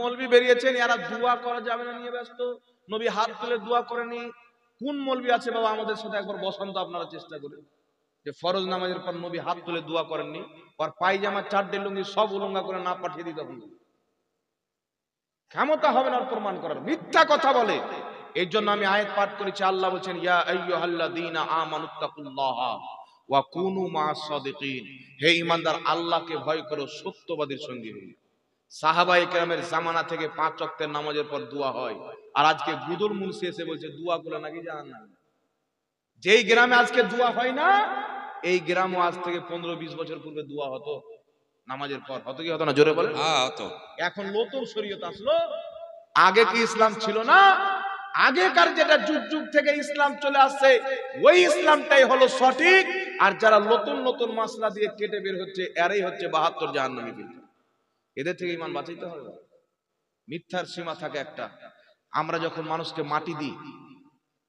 মৌলবি বেরিয়েছেন, এরা দোয়া করা যাবে না নিয়ে ব্যস্ত, নবী হাত তুলে দোয়া করেনি। কোন মৌলবি আছে বাবা আমাদের সাথে একবার বসন্ত আপনারা চেষ্টা করে, যে ফরজ নামাজের পর নবী হাত তুলে দোয়া করেননি, আর পায়জামা চারটে লুঙ্গি সব উলঙ্গা করে না পাঠিয়ে দিতে হবে, ক্ষমতা হবে না প্রমাণ করার, মিথ্যা কথা বলে। এই জন্য আমি আয়াত পাঠ করেছি, আল্লাহ বলছেন ইয়া আইয়ুহাল্লাযীনা আমানুত্তাকুল্লাহা ওয়া কুনু মা'আস সাদিকিন, হে ঈমানদার আল্লাহকে ভয় করো, সত্যবাদীর সঙ্গী হও। সাহাবায়ে কেরামের জামানা থেকে 5 ওয়াক্তের নামাজের পর দোয়া হয়, আর আজকে গুদুল মুন্সি এসে বলছে দোয়া গুলো নাকি জাহান্নাম। যেই গ্রামে আজকে দোয়া হয় না, এই গ্রামও আজ থেকে 15-20 বছর পূর্বে দোয়া হতো নামাজের পর, হতো কি হতো না? জোরে বলেন। হ্যাঁ হতো। এখন নতুন শরীয়ত আসলো, আগে কি ইসলাম ছিল না? আগেকার যেটা যুগ যুগ থেকে ইসলাম চলে আসছে ওই ইসলামটাই হলো সঠিক, আর যারা নতুন নতুন মাসলা দিয়ে কেটে বের হচ্ছে এরাই হচ্ছে 72 জাহান্নামী ফিল্টার। এদের থেকে ঈমান বাঁচাইতে হবে। মিথ্যার সীমা থাকে একটা। আমরা যখন মানুষকে মাটি দিই,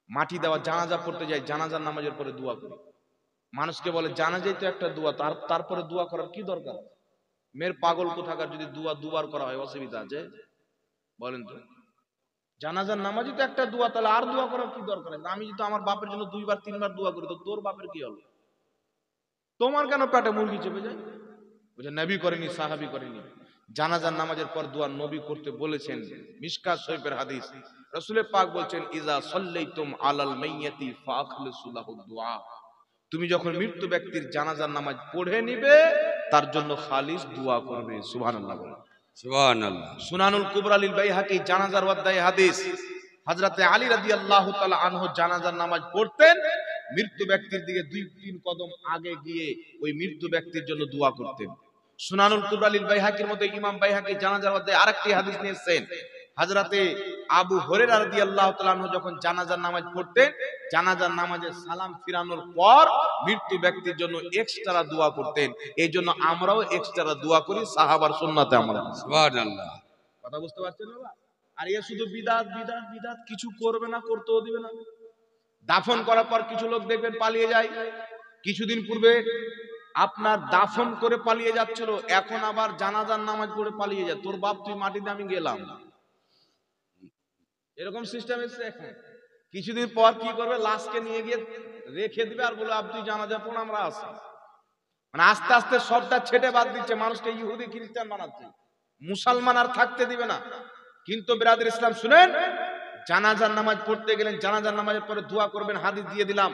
মাটি দেওয়া জানাজা পড়তে যাই, জানাজার নামাজের পরে দোয়া করি। মানুষকে বলে জানাজাই তো একটা দোয়া, তারপরে দোয়া করার কি দরকার? মেয়ের পাগল কোথাকার, যদি দোয়া দুবার করা হয় অসুবিধা আছে? বলেন তো, জানাজার নামাজই তো একটা দোয়া, তাহলে আর দোয়া করার কি দরকার? আমি যদি আমার বাপের জন্য 2-3 বার দোয়া করি, তো তোর বাপের কি হলো? তোমার কেন পেটে মুরগি চেপে যায়? বুঝে, নবী করেনি, সাহাবী করেনি। জানাজার নামাজের পর দোয়া নবী করতে বলেছেন, মিশকাত শরীফের হাদিস, রাসূল পাক বলছেন ইজা সাল্লাইতুম আলাল মাইয়াতি ফাখলিসু লাহু দুআ, তুমি যখন মৃত্যু ব্যক্তির জানাজার নামাজ পড়ে নিবে তার জন্য খালিস দোয়া করবে। সুবহানাল্লাহ বলেন। সুবহানাল্লাহ। সুনানুল কুবরা লিল বাইহাকি জানাজার অধ্যায়ে হাদিস, হযরতে আলী রাদিয়াল্লাহু তাআলা আনহু জানাজার নামাজ পড়তেন, মৃত্যু ব্যক্তির দিকে 2-3 কদম আগে গিয়ে ওই মৃত্যু ব্যক্তির জন্য দোয়া করতেন। সুনানুল কুবরা লিল বাইহাকির মধ্যে ইমাম বাইহাকি জানাজার অধ্যায়ে আরেকটি হাদিস নিয়েছেন, হযরতে আবু হুরায়রা রাদিয়াল্লাহু তাআলা আনহু যখন জানাজার নামাজ পড়তেন, জানাজার নামাজে সালাম ফিরানোর পর মৃত্যু ব্যক্তির জন্য এক্সট্রা দোয়া করতেন। এই জন্য আমরাও এক্সট্রা দোয়া করি, সাহাবার সুন্নাতে আমরা। সুবহানাল্লাহ। কথা বুঝতে পারছেন বাবা? আর এ শুধু বিদআত বিদআত বিদআত, কিছু করবে না, করতেও দিবে না। দাফন করার পর কিছু লোক দেখবেন পালিয়ে যায়। কিছুদিন পূর্বে আপনার দাফন করে পালিয়ে যাচ্ছিল, এখন আবার জানাজার নামাজ পড়ে পালিয়ে যায়। তোর বাপ তুই মাটিতে, আমি গেলাম। এরকম সিস্টেম এসেছে এখন। কিছুদিন পর কি করবে, লাশকে নিয়ে গিয়ে রেখে দিবে আর বলে আপনি জানাজা পড়ুন, আমরা আসি। মানে আস্তে আস্তে সবটা ছেটে বাদ দিচ্ছে, মানুষকে ইহুদি খ্রিস্টান বানাচ্ছে, মুসলমান আর থাকতে দিবে না। কিন্তু বিরাদর ইসলাম শুনেন, জানাজার নামাজ পড়তে গেলেন, জানাজার নামাজের পরে দোয়া করবেন, হাদিস দিয়ে দিলাম।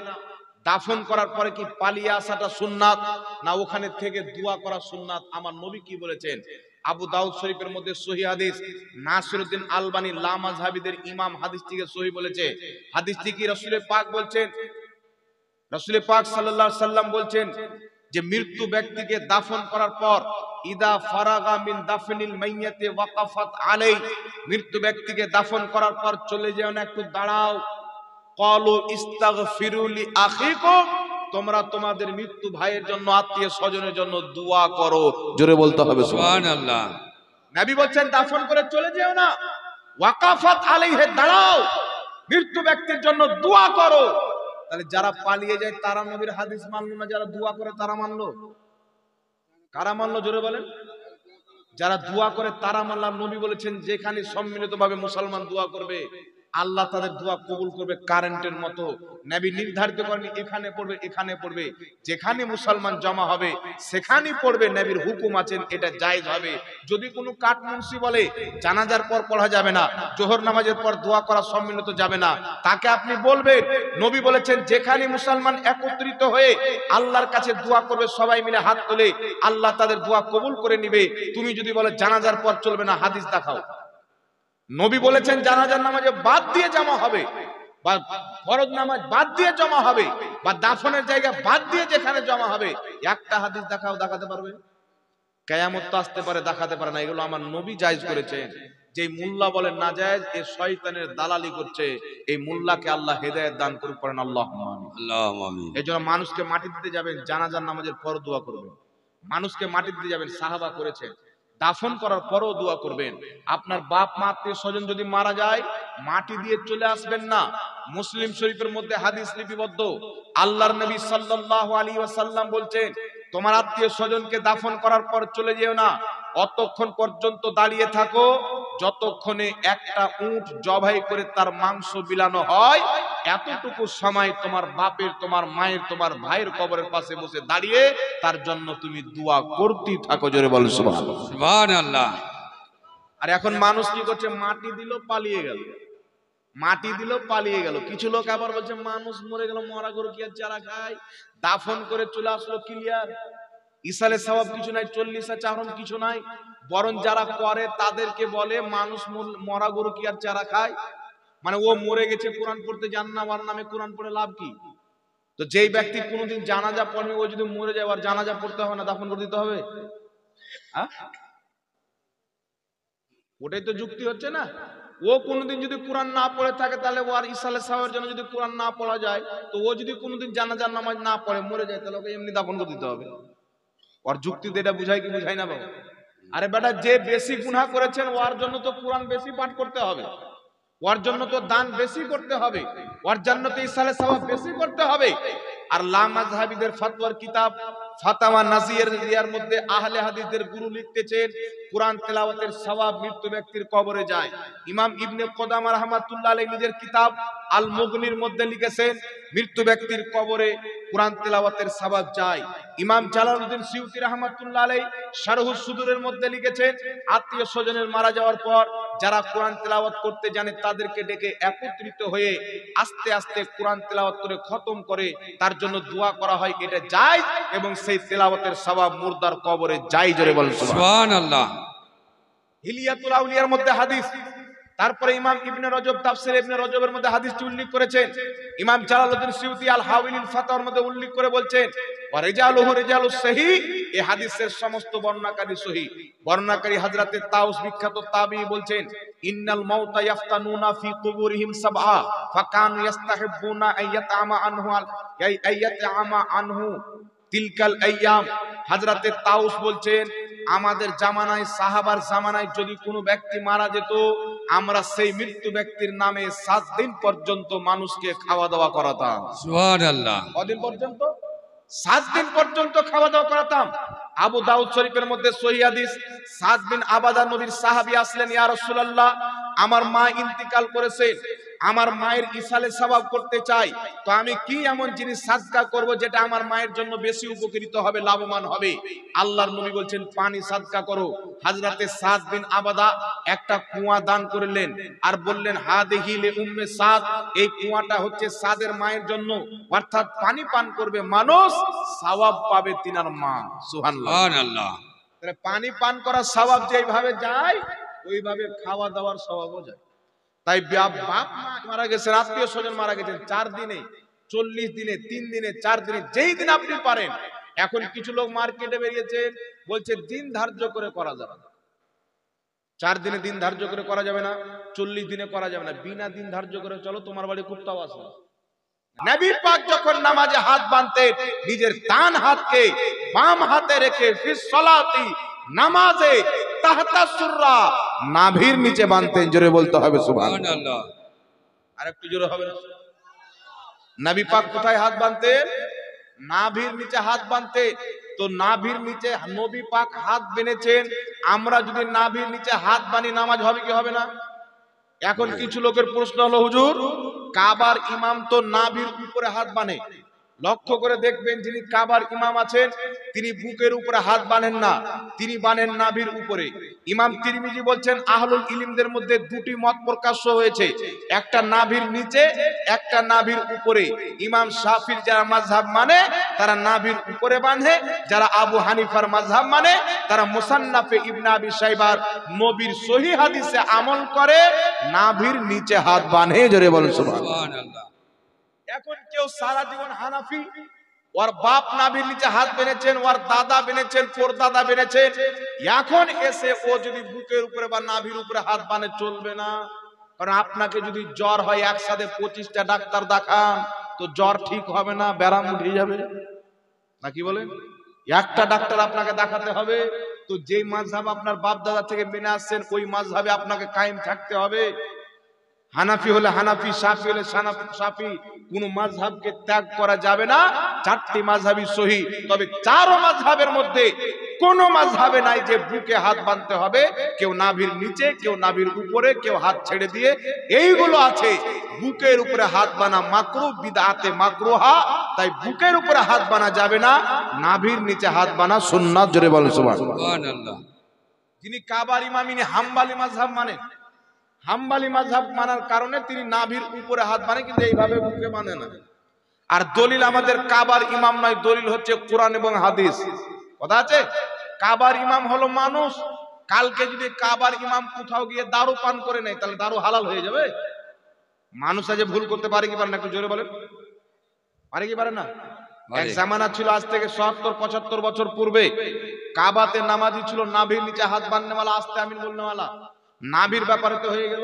দাফন করার পরে কি পালিয়ে আসাটা সুন্নাত, না ওখানে থেকে দোয়া করা সুন্নাত? আমার নবী কি বলেছেন? আবু দাউদ শরীফের মধ্যে সহিহ হাদিস, নাসিরউদ্দিন আলবানী লা মাযহাবীদের ইমাম হাদিসটিকে সহিহ বলেছে। হাদিসটি কি রাসূল পাক বলছেন, রাসূল পাক সাল্লাল্লাহু আলাইহি সাল্লাম বলছেন যে মৃত্যু ব্যক্তিকে দাফন করার পর ইদা ফারাগা মিন দাফনিল মাইয়াতি ওয়াকাফাত আলাই, মৃত্যু ব্যক্তিকে দাফন করার পর চলে যেও না, একটু দাঁড়াও। ক্বালু ইস্তাগফিরু লি আখিকুম, তোমরা তোমাদের মৃত্যু ভাইয়ের জন্য, আত্মীয় স্বজনের জন্য দোয়া করো। জোরে বলতে হবে সুবহানাল্লাহ। নবী বলছেন দাফন করে চলে যেও না, ওয়াকাফাত আলাইহি, দাঁড়াও, মৃত্যু ব্যক্তির জন্য দোয়া করো। তাহলে যারা পালিয়ে যায় তারা নবীর হাদিস মানলো না, যারা দোয়া করে তারা মানলো? কারা মানলো? জোরে বলেন। যারা দোয়া করে তারা মানলাম। নবী বলেছেন যেখানে সম্মিলিতভাবে মুসলমান দোয়া করবে আল্লাহ তাদের দোয়া কবুল করবে কারেন্টের মতো। নবী নির্ধারিত করেন এখানে পড়বে, এখানে পড়বে, যেখানে মুসলমান জমা হবে সেখানেই পড়বে। নবীর হুকুম আছেন এটা জায়েজ হবে। যদি কোনো কাঠমুন্সি বলে জানাজার পর পড়া যাবে না, জোহর নামাজের পর দোয়া করা সম্মিলিত যাবে না, তাকে আপনি বলবেন নবী বলেছেন যেখানে মুসলমান একত্রিত হয়ে আল্লাহর কাছে দোয়া করবে, সবাই মিলে হাত তুলে, আল্লাহ তাদের দোয়া কবুল করে নিবে। তুমি যদি বলে জানাজার পর চলবে না, হাদিস দেখাও। নবী বলেছেন জানাজার নামাজে বাদ দিয়ে জমা হবে, বা ফরজ নামাজ বাদ দিয়ে জমা হবে, বা দাফনের জায়গা বাদ দিয়ে যেখানে জমা হবে। একটা হাদিস দেখাও, দেখাতে পারবে? কিয়ামত তো আসতে পারে, দেখাতে পারে না। এগুলো আমার নবী জায়েজ করেছেন। যে মোল্লা বলেন না জায়েজ, এ শয়তানের দালালি করছে। এই মোল্লাকে আল্লাহ হেদায়েত দান করুক, করেন আল্লাহুম্মা আমিন। আল্লাহুম্মা আমিন। এজন্য মানুষকে মাটি দিতে যাবেন, জানাজার নামাজের পর দোয়া করবেন। মানুষকে মাটি দিতে যাবেন, সাহাবা করেছেন। দাফন করার পরও দোয়া করবেন। আপনার বাপ মা আত্মীয় স্বজন যদি মারা যায়, মাটি দিয়ে চলে আসবেন না। মুসলিম শরীফের মধ্যে হাদিস লিপিবদ্ধ, আল্লাহর নবী সাল্লাল্লাহু আলাইহি ওয়াসাল্লাম বলছেন তোমার আত্মীয় স্বজনকে দাফন করার পর চলে যেও না, অতক্ষণ পর্যন্ত দাঁড়িয়ে থাকো যতক্ষণে একটা উট জবাই করে তার মাংস বিলানো হয়, এতটুকু সময় তোমার বাপের, তোমার মায়ের, তোমার ভাইয়ের কবরের পাশে বসে দাঁড়িয়ে তার জন্য তুমি দোয়া করতেই থাকো। জোরে বলো সুবহানাল্লাহ। সুবহানাল্লাহ। আর এখন মানুষ কি করছে? মাটি দিল, পালিয়ে গেল, মাটি দিল, পালিয়ে গেল। কিছু লোক আবার বলছে মানুষ মরে গেল, মরা গরু কি আর চারা খায়? দাফন করে চলে আসলো, ক্লিয়ার, ইসালে সওয়াব কিছু নাই, 40 চারণ কিছু নাই। বরং যারা করে তাদেরকে বলে মানুষ মরা গরু কি আর চারা খায়? মানে ও মরে গেছে, কোরআন পড়তে জান না, ওর নামে কোরআন পড়ে লাভ কি? তো যেই ব্যক্তি কোনোদিন জানাজা পড়বে, ও যদি মরে যায় আর জানাজা পড়তে হবে না, দাফন করে দিতে হবে? ওটাই তো যুক্তি হচ্ছে না। ও কোনোদিন যদি কোরআন না পড়ে থাকে, তাহলে ও আর ইসালে সাহেবের জন্য যদি কোরআন না পড়া যায়, তো ও যদি কোনোদিন জানাজার নামাজ না পড়ে মরে যায়, তাহলে ওকে এমনি দাফন করে দিতে হবে। ওর যুক্তি এটা বুঝায় কি বুঝায় না বাবা? আরে বেটা, যে বেশি গুনাহ করেছেন ওর জন্য তো কোরআন বেশি পাঠ করতে হবে, ওর জন্য তো দান বেশি করতে হবে, ওর জন্য তো ইসালে সওয়াব বেশি করতে হবে। আর লা মাযহাবিদের ফতোয়ার কিতাব ফাতাওয়া নাজিয়ার মধ্যে আহলে হাদিসদের গুরু লিখতেছেন, কোরআন তেলাওয়াতের সওয়াব মৃত্যু ব্যক্তির কবরে যায়। ইমাম ইবনে কুদামা রাহমাতুল্লাহ আলাইহি নিজের কিতাব আল মুগনির মধ্যে লিখেছেন, মৃত্যু ব্যক্তির কবরে কোরআন তেলাওয়াতের সওয়াব যায়। ইমাম জালালউদ্দিন সিউতি রাহমাতুল্লাহ আলাইহি শারহুস সুদুরের মধ্যে লিখেছেন, আত্মীয় স্বজনের মারা যাওয়ার পর যারা কোরআন তেলাওয়াত করতে জানে তাদেরকে ডেকে একত্রিত হয়ে আস্তে আস্তে কোরআন তেলাওয়াত করে খতম করে তার জন্য দোয়া করা হয়, এটা যায় এবং সেই তেলাওয়াতের সওয়াব মুর্দার কবরে যায়। জোরে বলেন সুবহানাল্লাহ। হিলিয়াতুল আউলিয়ার মধ্যে হাদিস। তারপরে ইমাম ইবনে রজব তাফসীর ইবনে রজবের মধ্যে হাদিসটি উল্লেখ করেছেন। ইমাম জালালউদ্দিন সিউতি আল হাওয়াইলিল ফাতাওয়ার মধ্যে উল্লেখ করে বলছেন, ওয়া রিজালুহু রিজালুস সহিহ, এই হাদিসের সমস্ত বর্ণনাকারী সহিহ। বর্ণনাকারী হযরতে তাউস বিখ্যাত তাবিঈ বলছেন, ইন্নাল মাউতা ইয়াফতানুনা ফি কুবুরিহিম সাবআ ফাকানু ইস্তাহিব্বুনা আইয়াতামা আনহু তিলকাল আইয়াম। হযরতে তাউস বলছেন, আমাদের জামানায়, সাহাবার জামানায় যদি কোনো ব্যক্তি মারা যেত, আমরা সেই মৃত্যু ব্যক্তির নামে 7 দিন পর্যন্ত মানুষকে খাওয়া দাওয়া করাতাম। সুবহানাল্লাহ। কদিন পর্যন্ত? 7 দিন পর্যন্ত খাওয়া দাওয়া করাতাম। আবু দাউদ শরীফের মধ্যে সহিহ হাদিস, সাদ বিন আবাদা নবীর সাহাবী আসলেন, ইয়া রাসূলুল্লাহ, আমার মা ইন্তিকাল করেছে, আমার মায়ের ইসালে সওয়াব করতে চাই, তো আমি কি এমন জিনিস সাদকা করব যেটা আমার মায়ের জন্য বেশি উপকৃত হবে, লাভবান হবে? আল্লাহর নবী বলছেন, পানি সাদকা করো। হযরতে সাদ বিন আবাদা একটা কুয়া দান করলেন আর বললেন, হাদিহি লি উম্মে সাদ, এই কুয়াটা হচ্ছে সাদের মায়ের জন্য, অর্থাৎ পানি পান করবে মানুষ, সওয়াব পাবে তিনার মা। সুবহানাল্লাহ। তাহলে পানি পান করার সওয়াব যেভাবে যায়, ওইভাবে খাওয়া দাওয়ার সওয়াবও যায়। তাই বাপ মা মারা গেছেন, আত্মীয় স্বজন মারা গেছেন, 4 দিনে, 40 দিনে, 3 দিনে, 4 দিনে, যেই দিন আপনি পারেন। এখন কিছু লোক মার্কেটে বেরিয়েছে, বলছে দিন ধার্য করে করা যাবে না, 4 দিনে দিন ধার্য করে করা যাবে না, 40 দিনে করা যাবে না, বিনা দিন ধার্য করে চলো, তোমার বাড়ি কুত্তাও আসে। নবী পাক যখন নামাজে হাত বাঁধতেন, নিজের ডান হাতকে বাম হাতে রেখে ফিস সালাতি, নামাজে তাহতা সুররা, নাভির নিচে বাঁধতেন। জোরে বলতে হবে সুবহানাল্লাহ। আরেকটু জোরে হবে না? নবী পাক কোথায় হাত বাঁধতেন? নাভির নিচে হাত বাঁধতেন। তো নাভির নিচে নবী পাক হাত বেঁধেছেন, আমরা যদি নাভির নিচে হাত বাঁধি, নামাজ হবে কি হবে না? এখন কিছু লোকের প্রশ্ন হলো, হুজুর, কাবার ইমাম তো নাভির উপরে হাত বাঁধে। লক্ষ্য করে দেখবেন, যিনি কাবার ইমাম আছেন তিনি বুকের উপরে হাত বাঁধেন না, তিনি বাঁধেন নাভির উপরে। ইমাম তিরমিজি বলছেন, আহলুল ইলমদের মধ্যে 2টি মত প্রকাশ্য হয়েছে, একটা নাভির নিচে, একটা নাভির উপরে। ইমাম শাফির যারা মাযহাব মানে তারা নাভির উপরে বাঁধে, যারা আবু হানিফার মাযহাব মানে তারা মুসান্নাফে ইবনে আবি শাইবার নবীর সহিহ হাদিসে আমল করে নাভির নিচে হাত বাঁধে। জোরে বলেন সুবহানাল্লাহ। এখন কেউ সারা জীবন হানাফি, ওর বাপ নাভির নিচে হাত বেঁধেছেন, ওর দাদা বেঁধেছেন, পরদাদা বেঁধেছেন, এখন এসে ও যদি বুকের উপরে বা নাভির উপরে হাত বাঁধে, চলবে না। কারণ আপনাকে যদি জ্বর হয়, একসাথে 25টা ডাক্তার দেখান, তো জ্বর ঠিক হবে না, ব্যারাম উঠে যাবে, নাকি বলেন? একটা ডাক্তার আপনাকে দেখাতে হবে। তো যেই মাযহাব আপনার বাপ দাদা থেকে মেনে আসছেন, ওই মাযহাবে আপনাকে কায়েম থাকতে হবে। হানাফি হলে হানাফি, শাফি হলে শাফি, কোন মাযহাবকে ত্যাগ করা যাবে না। 4টি মাযহাবই সহিহ, তবে 4 মাযহাবের মধ্যে কোন মাযহাবে নাই যে বুকে হাত বাঁধতে হবে, কেউ নাভির নিচে, কেউ নাভির উপরে, কেউ হাত ছেড়ে দিয়ে, এইগুলো আছে। বুকের উপরে হাত বানা মাকরুহ, বিদআতে মাকরুহা। তাই বুকের উপরে হাত বানা যাবে না, নাভির নিচে হাত বানা সুন্নাত। জোরে বলেন সুবহানাল্লাহ। সুবহানাল্লাহ। যিনি কাবার ইমাম, ইনি হাম্বলি মাযহাব মানেন। হাম্বলি মাযহাব মানার কারণে তিনি নাভির উপরে হাত বানে, কিন্তু এইভাবে বুকে মানে না। আর দলিল আমাদের কাবার ইমাম নয়, দলিল হচ্ছে কোরআন এবং হাদিস। কথা আছে? কাবার ইমাম হলো মানুষ। কালকে যদি কাবার ইমাম কোথাও গিয়ে দারু পান করে নেয়, তাহলে দারু হালাল হয়ে যাবে? মানুষ আজ ভুল করতে পারে কি পারে না? একটু জোরে বলেন, পারে কি পারে না? এক জামানা ছিল, আজ থেকে ৭০-৭৫ বছর পূর্বে, কাবাতে নামাজি ছিল নাভির নিচে হাত বাঁধনেওয়ালা, আস্তে আমিন বলনেওয়ালা। নাভির ব্যাপারে তো হয়ে গেল।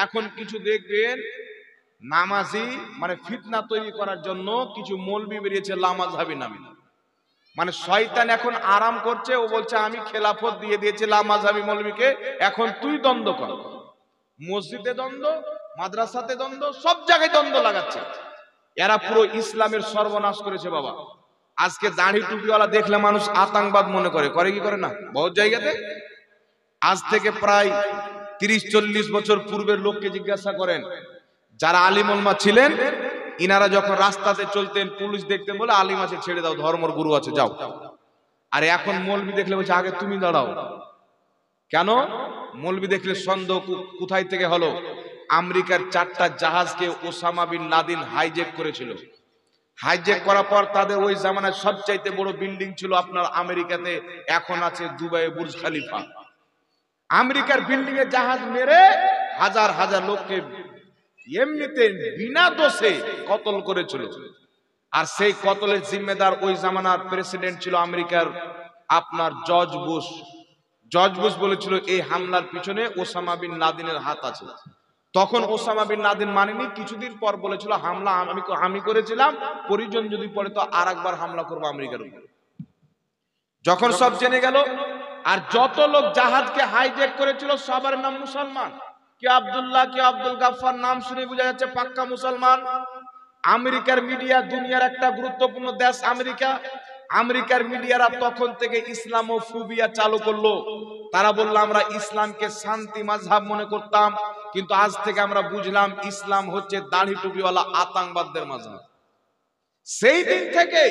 এখন কিছু দেখবেন নামাজি মানে ফিতনা তৈরি করার জন্য কিছু মৌলবি বেরিয়েছে লামাযহাবী নামে। মানে শয়তান এখন আরাম করছে, ও বলছে আমি খেলাফত দিয়ে দিয়েছি লামাযহাবী মৌলবীকে, এখন তুই দ্বন্দ্ব কর। মসজিদে দ্বন্দ্ব, মাদ্রাসাতে দ্বন্দ্ব, সব জায়গায় দ্বন্দ্ব লাগাচ্ছে। এরা পুরো ইসলামের সর্বনাশ করেছে বাবা। আজকে দাড়ি টুপিওয়ালা দেখলে মানুষ আতঙ্কবাদ মনে করে, করে কি করে না? বহুত জায়গাতে। আজ থেকে প্রায় ৩০-৪০ বছর পূর্বের লোককে জিজ্ঞাসা করেন, যারা আলিম ওলামা ছিলেন, ইনারা যখন রাস্তাতে চলতেন, পুলিশ দেখতেন, বলে আলিম আছে ছেড়ে দাও, ধর্মের গুরু আছে যাও। আর এখন মৌলবি দেখলে বলছে আগে তুমি দাঁড়াও। কেন? মৌলবি দেখলে সন্দেহ কোথায় থেকে হলো? আমেরিকার 4টা জাহাজকে ওসামা বিন লাদেন হাইজ্যাক করেছিল। হাইজ্যাক করার পর তাদের ওই জামানায় সবচাইতে বড় বিল্ডিং ছিল আপনার আমেরিকাতে, এখন আছে দুবাইয়ে বুর্জ খলিফা। আমেরিকার বিল্ডিং এ জাহাজ মেরে হাজার হাজার লোককে এমনিতে বিনা দোষে কতল করেছিল। আর সেই কতলের জিম্মেদার ওই জামানার প্রেসিডেন্ট ছিল আমেরিকার আপনার জর্জ বুশ। জর্জ বুশ বলেছিল এই হামলার পিছনে ওসামা বিন লাদেনের হাত আছে। তখন ওসামা বিন লাদেন মানেনি, কিছুদিন পর বলেছিল হামলা আমি করেছিলাম, পরিজন যদি পড়ে তো আরেকবার হামলা করবো আমেরিকার উপরে। যখন সব জেনে গেল, আর যত লোক জাহাজকে হাইজ্যাক করেছিল সবার নাম মুসলমান। কে আব্দুল্লাহ, কে আব্দুল গাফফার, নাম শুনে বোঝা যাচ্ছে পাক্কা মুসলমান। আমেরিকার মিডিয়া, দুনিয়ার একটা গুরুত্বপূর্ণ দেশ আমেরিকা, আমেরিকার মিডিয়ারা তখন থেকে ইসলামোফোবিয়া চালু করলো। তারা বলল আমরা ইসলামকে শান্তি মাযহাব মনে করতাম, কিন্তু আজ থেকে আমরা বুঝলাম ইসলাম হচ্ছে দাড়ি টুপিওয়ালা আতঙ্কবাদদের মাযহাব। সেই দিন থেকে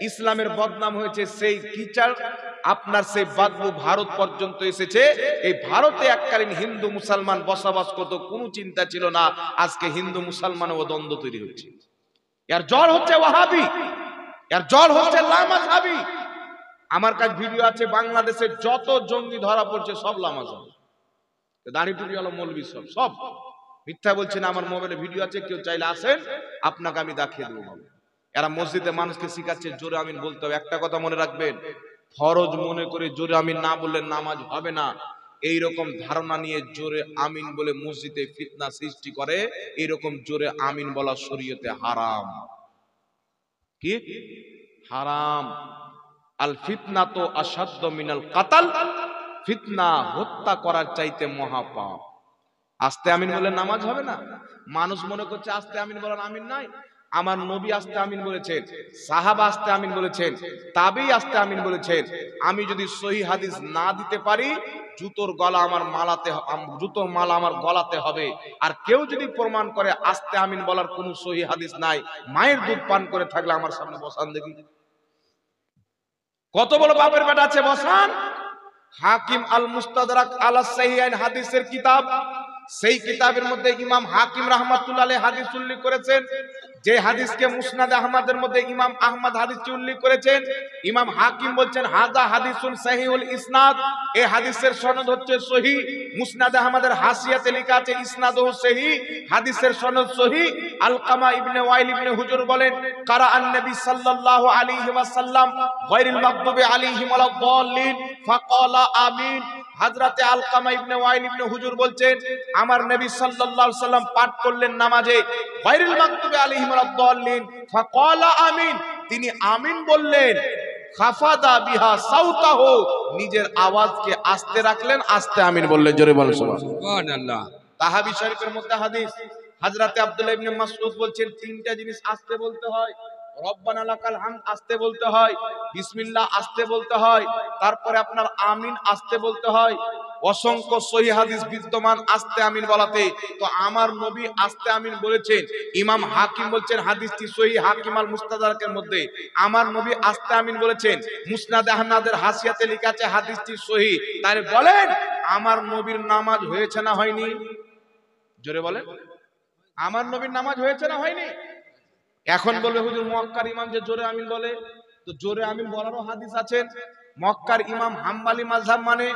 ইসলামের বদনাম হয়েছে। সেই কিচার আপনার সেই বাদবু ভারত পর্যন্ত এসেছে। এই ভারতে এককালীন হিন্দু মুসলমান বসবাস করত, কোনো চিন্তা ছিল না। আজকে হিন্দু মুসলমানেও দ্বন্দ্ব তৈরি হচ্ছে। এর জড় হচ্ছে ওয়াহাবি, এর জড় হচ্ছে লামাযহাবী। আমার কাছে ভিডিও আছে, বাংলাদেশের যত জঙ্গি ধরা পড়ছে সব লামাযহাবী, দাড়ি টুপিওয়ালা মৌলবী, সব মিথ্যা বলছে না। আমার মোবাইলে ভিডিও আছে, কেউ চাইলে আসেন, আপনাকে আমি দেখিয়ে দেবো। এরা মসজিদে মানুষকে শিখাচ্ছে জোরে আমিন বলতে হবে। একটা কথা মনে রাখবেন, ফরজ মনে করে জোরে আমিন না বললে নামাজ হবে না। এইরকম ধারণা নিয়ে জোরে আমিন বলে মসজিদে ফিতনা সৃষ্টি করে, এইরকম জোরে আমিন বলা শরীয়তে হারাম। কি হারাম? আল ফিতনাতু আশাদ্দু মিনাল কাতাল, ফিতনা হত্যা করার চাইতে মহাপাপ। আস্তে আমিন বলে নামাজ হবে না। মানুষ মনে করছে আস্তে আমিন বলেন, আমিন নাই। আমার নবী আস্তে আমিন বলেছেন, সাহাবা আস্তে আমিন বলেছেন, তাবেঈ আস্তে আমিন বলেছেন। আমি যদি সহিহ হাদিস না দিতে পারি, জুতোর মালা আমার গলাতে হবে। আর কেউ যদি প্রমাণ করে আস্তে আমিন বলার কোনো সহিহ হাদিস নাই, মায়ের দুধ পান করে থাকলে আমার সামনে বসান দেখি। কত বড় বাপের বেটা আছে, বসান। হাকিম আল মুস্তাদরাক আলা সাহিহাইন হাদিসের কিতাব, সেই কিতাবের মধ্যে ইমাম হাকিম রাহমাতুল্লাহ আলাইহি হাদিস উল্লেখ করেছেন। যে হাদিসকে মুসনাদ আহমদের মধ্যে ইমাম আহমদ হাদিসটি উল্লেখ করেছেন। ইমাম হাকিম বলছেন হাযা হাদিসুন সহিহুল ইসনাদ, এই হাদিসের সনদ হচ্ছে সহিহ। মুসনাদ আহমদের হাসিয়াতে লেখা আছে ইসনাদুহু সহিহ, হাদিসের সনদ সহিহ। আলকামা ইবনে ওয়াইল ইবনে হুজুর বলেন কারা আন-নবী সাল্লাল্লাহু আলাইহি ওয়াসাল্লাম গায়রিল মাগদুবি আলাইহিম ওয়ালাদ-দাল্লিন ফাকালা আমিন। হযরতে আলকামা ইবনে ওয়াইল ইবনে হুজুর বলছেন আমার নবী সাল্লাল্লাহু আলাইহি ওয়াসাল্লাম পাঠ করলেন নামাজে গায়রিল মাগদুবি আলাইহিম ওয়ালাদ-দাল্লিন ফাকালা আমিন, তিনি আমিন বললেন। খাফাদা বিহা সাউতাহু, নিজের আওয়াজকে আস্তে রাখলেন, আস্তে আমিন বললেন। জোরে বলেন সুবহানাল্লাহ। তাহাবী শরীফের মধ্যে হাদিস, হযরতে আব্দুল্লাহ ইবনে মাসউদ বলছেন তিনটা জিনিস আস্তে বলতে হয়। রব্বানা লাকাল হামদ আস্তে বলতে হয়, বিসমিল্লাহ আস্তে বলতে হয়, তারপরে আপনার আমিন আস্তে বলতে হয়। অসংখ্য সহিহ হাদিস বিদ্যমান আস্তে আমিন বলাতে। তো আমার নবী আস্তে আমিন বলেছেন। ইমাম হাকিম বলছেন হাদিসটি সহিহ, হাকিম আল মুস্তাদরাকের মধ্যে আমার নবী আস্তে আমিন বলেছেন। মুসনাদ আহমদের হাসিয়াতে লেখা আছে হাদিসটি সহিহ। তাহলে বলেন আমার নবীর নামাজ হয়েছে না হয়নি? জোরে বলেন, আমার নবীর নামাজ হয়েছে না হয়নি? এখন বলবে হুজুর মক্কার ইমাম যে জোরে আমিন বলে, তো জোরে আমিন বলারও হাদিস আছে। মক্কার ইমাম হাম্বালি মাযহাব মানে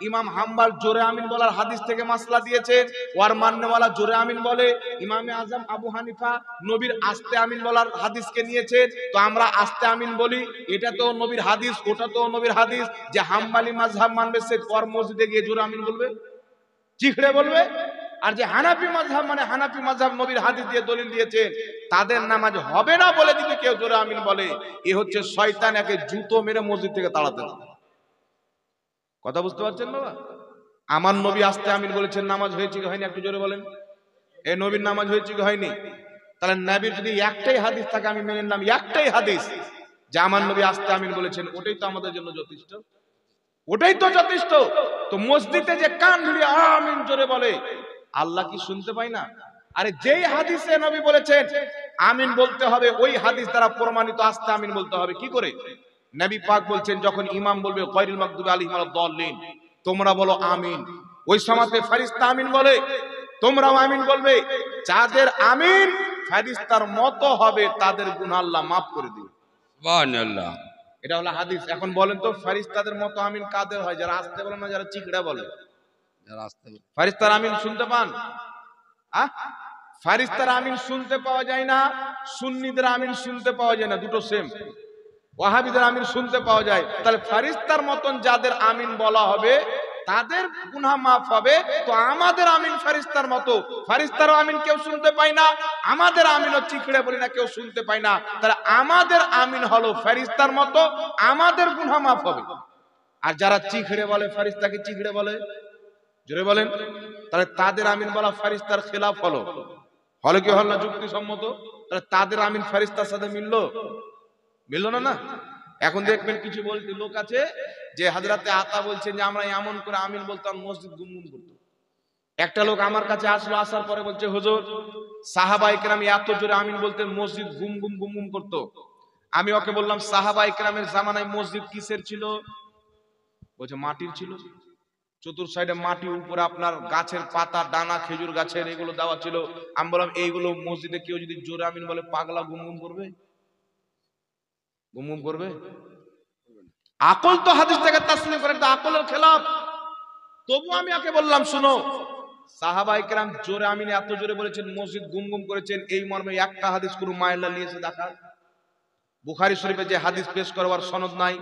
ইমাম হাম্বাল জোরে আমিন বলার হাদিস থেকে মাসলা দিয়েছেন, ওয়ার মান্নেওয়ালা জোরে আমিন বলে। ইমামে আজম আবু হানিফা নবীর আস্তে আমিন বলার হাদিসকে নিয়েছেন, তো আমরা আস্তে আমিন বলি। এটা তো নবীর হাদিস, ওটা তো নবীর হাদিস। যে হাম্বালি মাযহাব মানবে সে পর মসজিদে গিয়ে জোরে আমিন বলবে, চিখড়ে বলবে। আর যে হানাফি মাযহাব মানে হানাফি মাযহাব নবীর হাদিস দিয়ে দলিল দিয়েছেন, তাদের নামাজ হবে না বলে যদি কেউ জোরে আমিন বলে, এ হচ্ছে শয়তান, একে জুতো মেরে মসজিদ থেকে তাড়াতে হবে। কথা বুঝতে পারছেন বাবা? আমার নবী আস্তে আমিন বলেছেন, নামাজ হয়েছে কি হয়নি একটু জোরে বলেন। এই নবীর নামাজ হয়েছে কি হয়নি? তাহলে নবীর যদি একটাই হাদিস থাকে, আমি মেনে নিলাম একটাই হাদিস যে আমার নবী আস্তে আমিন বলেছেন, ওটাই তো আমাদের জন্য যথেষ্ট, ওটাই তো যথেষ্ট। তো মসজিদে যে কান ধরে আমিন জোরে বলে, আল্লাহ কি শুনতে পায় না? আরে যেই হাদিসে নবী বলেছেন আমিন বলতে হবে, ওই হাদিস দ্বারা প্রমাণিত আস্তে আমিন বলতে হবে। কি করে? নবী পাক বলছেন যখন ইমাম বলবে গায়রুল মাগদুবি আলাইহিম ওয়ালাদ-দাল্লিন, তোমরা বলো আমিন। ওই সময়তে ফেরেশতা আমিন বলে, তোমরাও আমিন বলবে। যাদের আমিন ফেরেশতার মতো হবে তাদের গুনাহ আল্লাহ maaf করে দিবে। সুবহানাল্লাহ। এটা হলো হাদিস। এখন বলেন তো ফেরেশতাদের মতো আমিন কাদের হয়? যারা আস্তে বলে না, যারা চিকড়া বলে। যারা আসতে বলে। ফেরেশতার আমিন শুনতে পান? ফেরেশতার আমিন শুনতে পাওয়া যায় না, সুন্নিদের আমিন শুনতে পাওয়া যায় না, দুটো সেম। ওয়াহাবিদের আমিন শুনতে পাওয়া যায়। তাহলে ফেরেশতার মতন যাদের আমিন বলা হবে তাদের গুনাহ maaf হবে। তো আমাদের আমিন ফেরেশতার মতো, ফেরেশতারও আমিন কেউ শুনতে পায় না, আমাদের আমিনও চিকড়ে বলি না কেউ শুনতে পায় না। তাহলে আমাদের আমিন হলো ফেরেশতার মতো, আমাদের গুনাহ maaf হবে। আর যারা চিকড়ে বলে ফেরেশতাকে চিকড়ে বলে, জোরে বলেন, তাহলে তাদের আমিন বলা ফেরেশতার খেলাফ হলো। হলো কি হলো না যুক্তিসম্মত? তাহলে তাদের আমিন ফেরেশতার সাথে মিললো? মিললো না। না, এখন দেখবেন কিছু বলতে লোক আছে যে হযরতে আতা বলছেন যে আমরা এমন করে আমিন বলতাম মসজিদ গুমগুম করতো। একটা লোক আমার কাছে আসলো, আসার পরে বলছে হুজুর সাহাবায়ে কেরাম এত জোরে আমিন বলতেন মসজিদ গুম গুম গুম গুম করতো। আমি ওকে বললাম সাহাবায়ে কেরামের জামানায় মসজিদ কিসের ছিল? বলছে মাটির ছিল। চতুর সাইডে মাটি, উপরে আপনার গাছের পাতা, ডানা, খেজুর গাছের এগুলো দেওয়া ছিল। আমি বললাম এইগুলো মসজিদে কেউ যদি জোরে আমিন বলে পাগলা গুম গুম করবে? গুম গুম করবে? আকল তো হাদিস থেকে তাসলিম করে, তো আকলের খেলাফ। তবু আমি ওকে বললাম শুনো, সাহাবায়ে কেরাম জোরে আমিন এত জোরে বলেছেন মসজিদ গুম গুম করেছেন, এই মর্মে একটা হাদিস কোন মায়লা নিয়েছে দেখা? বুখারী শরীফে যে হাদিস পেশ করবার সনদ নাই,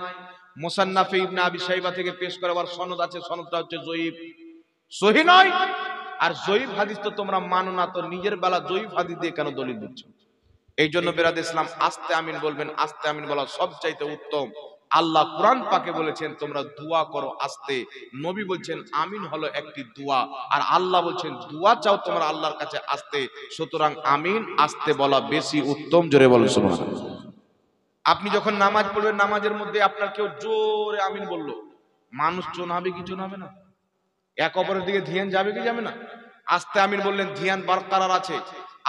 মুসান্নাফে ইবনে আবি শাইবা থেকে পেশ করবার সনদ আছে, সনদটা হচ্ছে জয়ীফ, সহিহ নয়। আর জয়ীফ হাদিস তো তোমরা মানো না, তো নিজের বেলা জয়ীফ হাদিস দিয়ে কেন দলিল দিচ্ছ? এই জন্য বেরাদ ইসলাম আস্তে আমিন বলবেন। আস্তে আমিন বলা সবচাইতে উত্তম। আল্লাহ কুরআন পাকে বলেছেন তোমরা দোয়া করো আস্তে, নবী বলছেন আমিন হলো একটি দোয়া, আর আল্লাহ বলছেন দোয়া চাও তোমরা আল্লাহর কাছে আস্তে। সুতরাং আমিন আস্তে বলা বেশি উত্তম। জোরে বলেন সুবহানাল্লাহ। আপনি যখন নামাজ পড়বেন, নামাজের মধ্যে আপনার কেউ জোরে আমিন বললো, মানুষ চোনাবে কি চোনাবে না? এক অপরের দিকে ধ্যান যাবে কি যাবে না? আস্তে আমিন বললেন ধ্যান বরকরার আছে,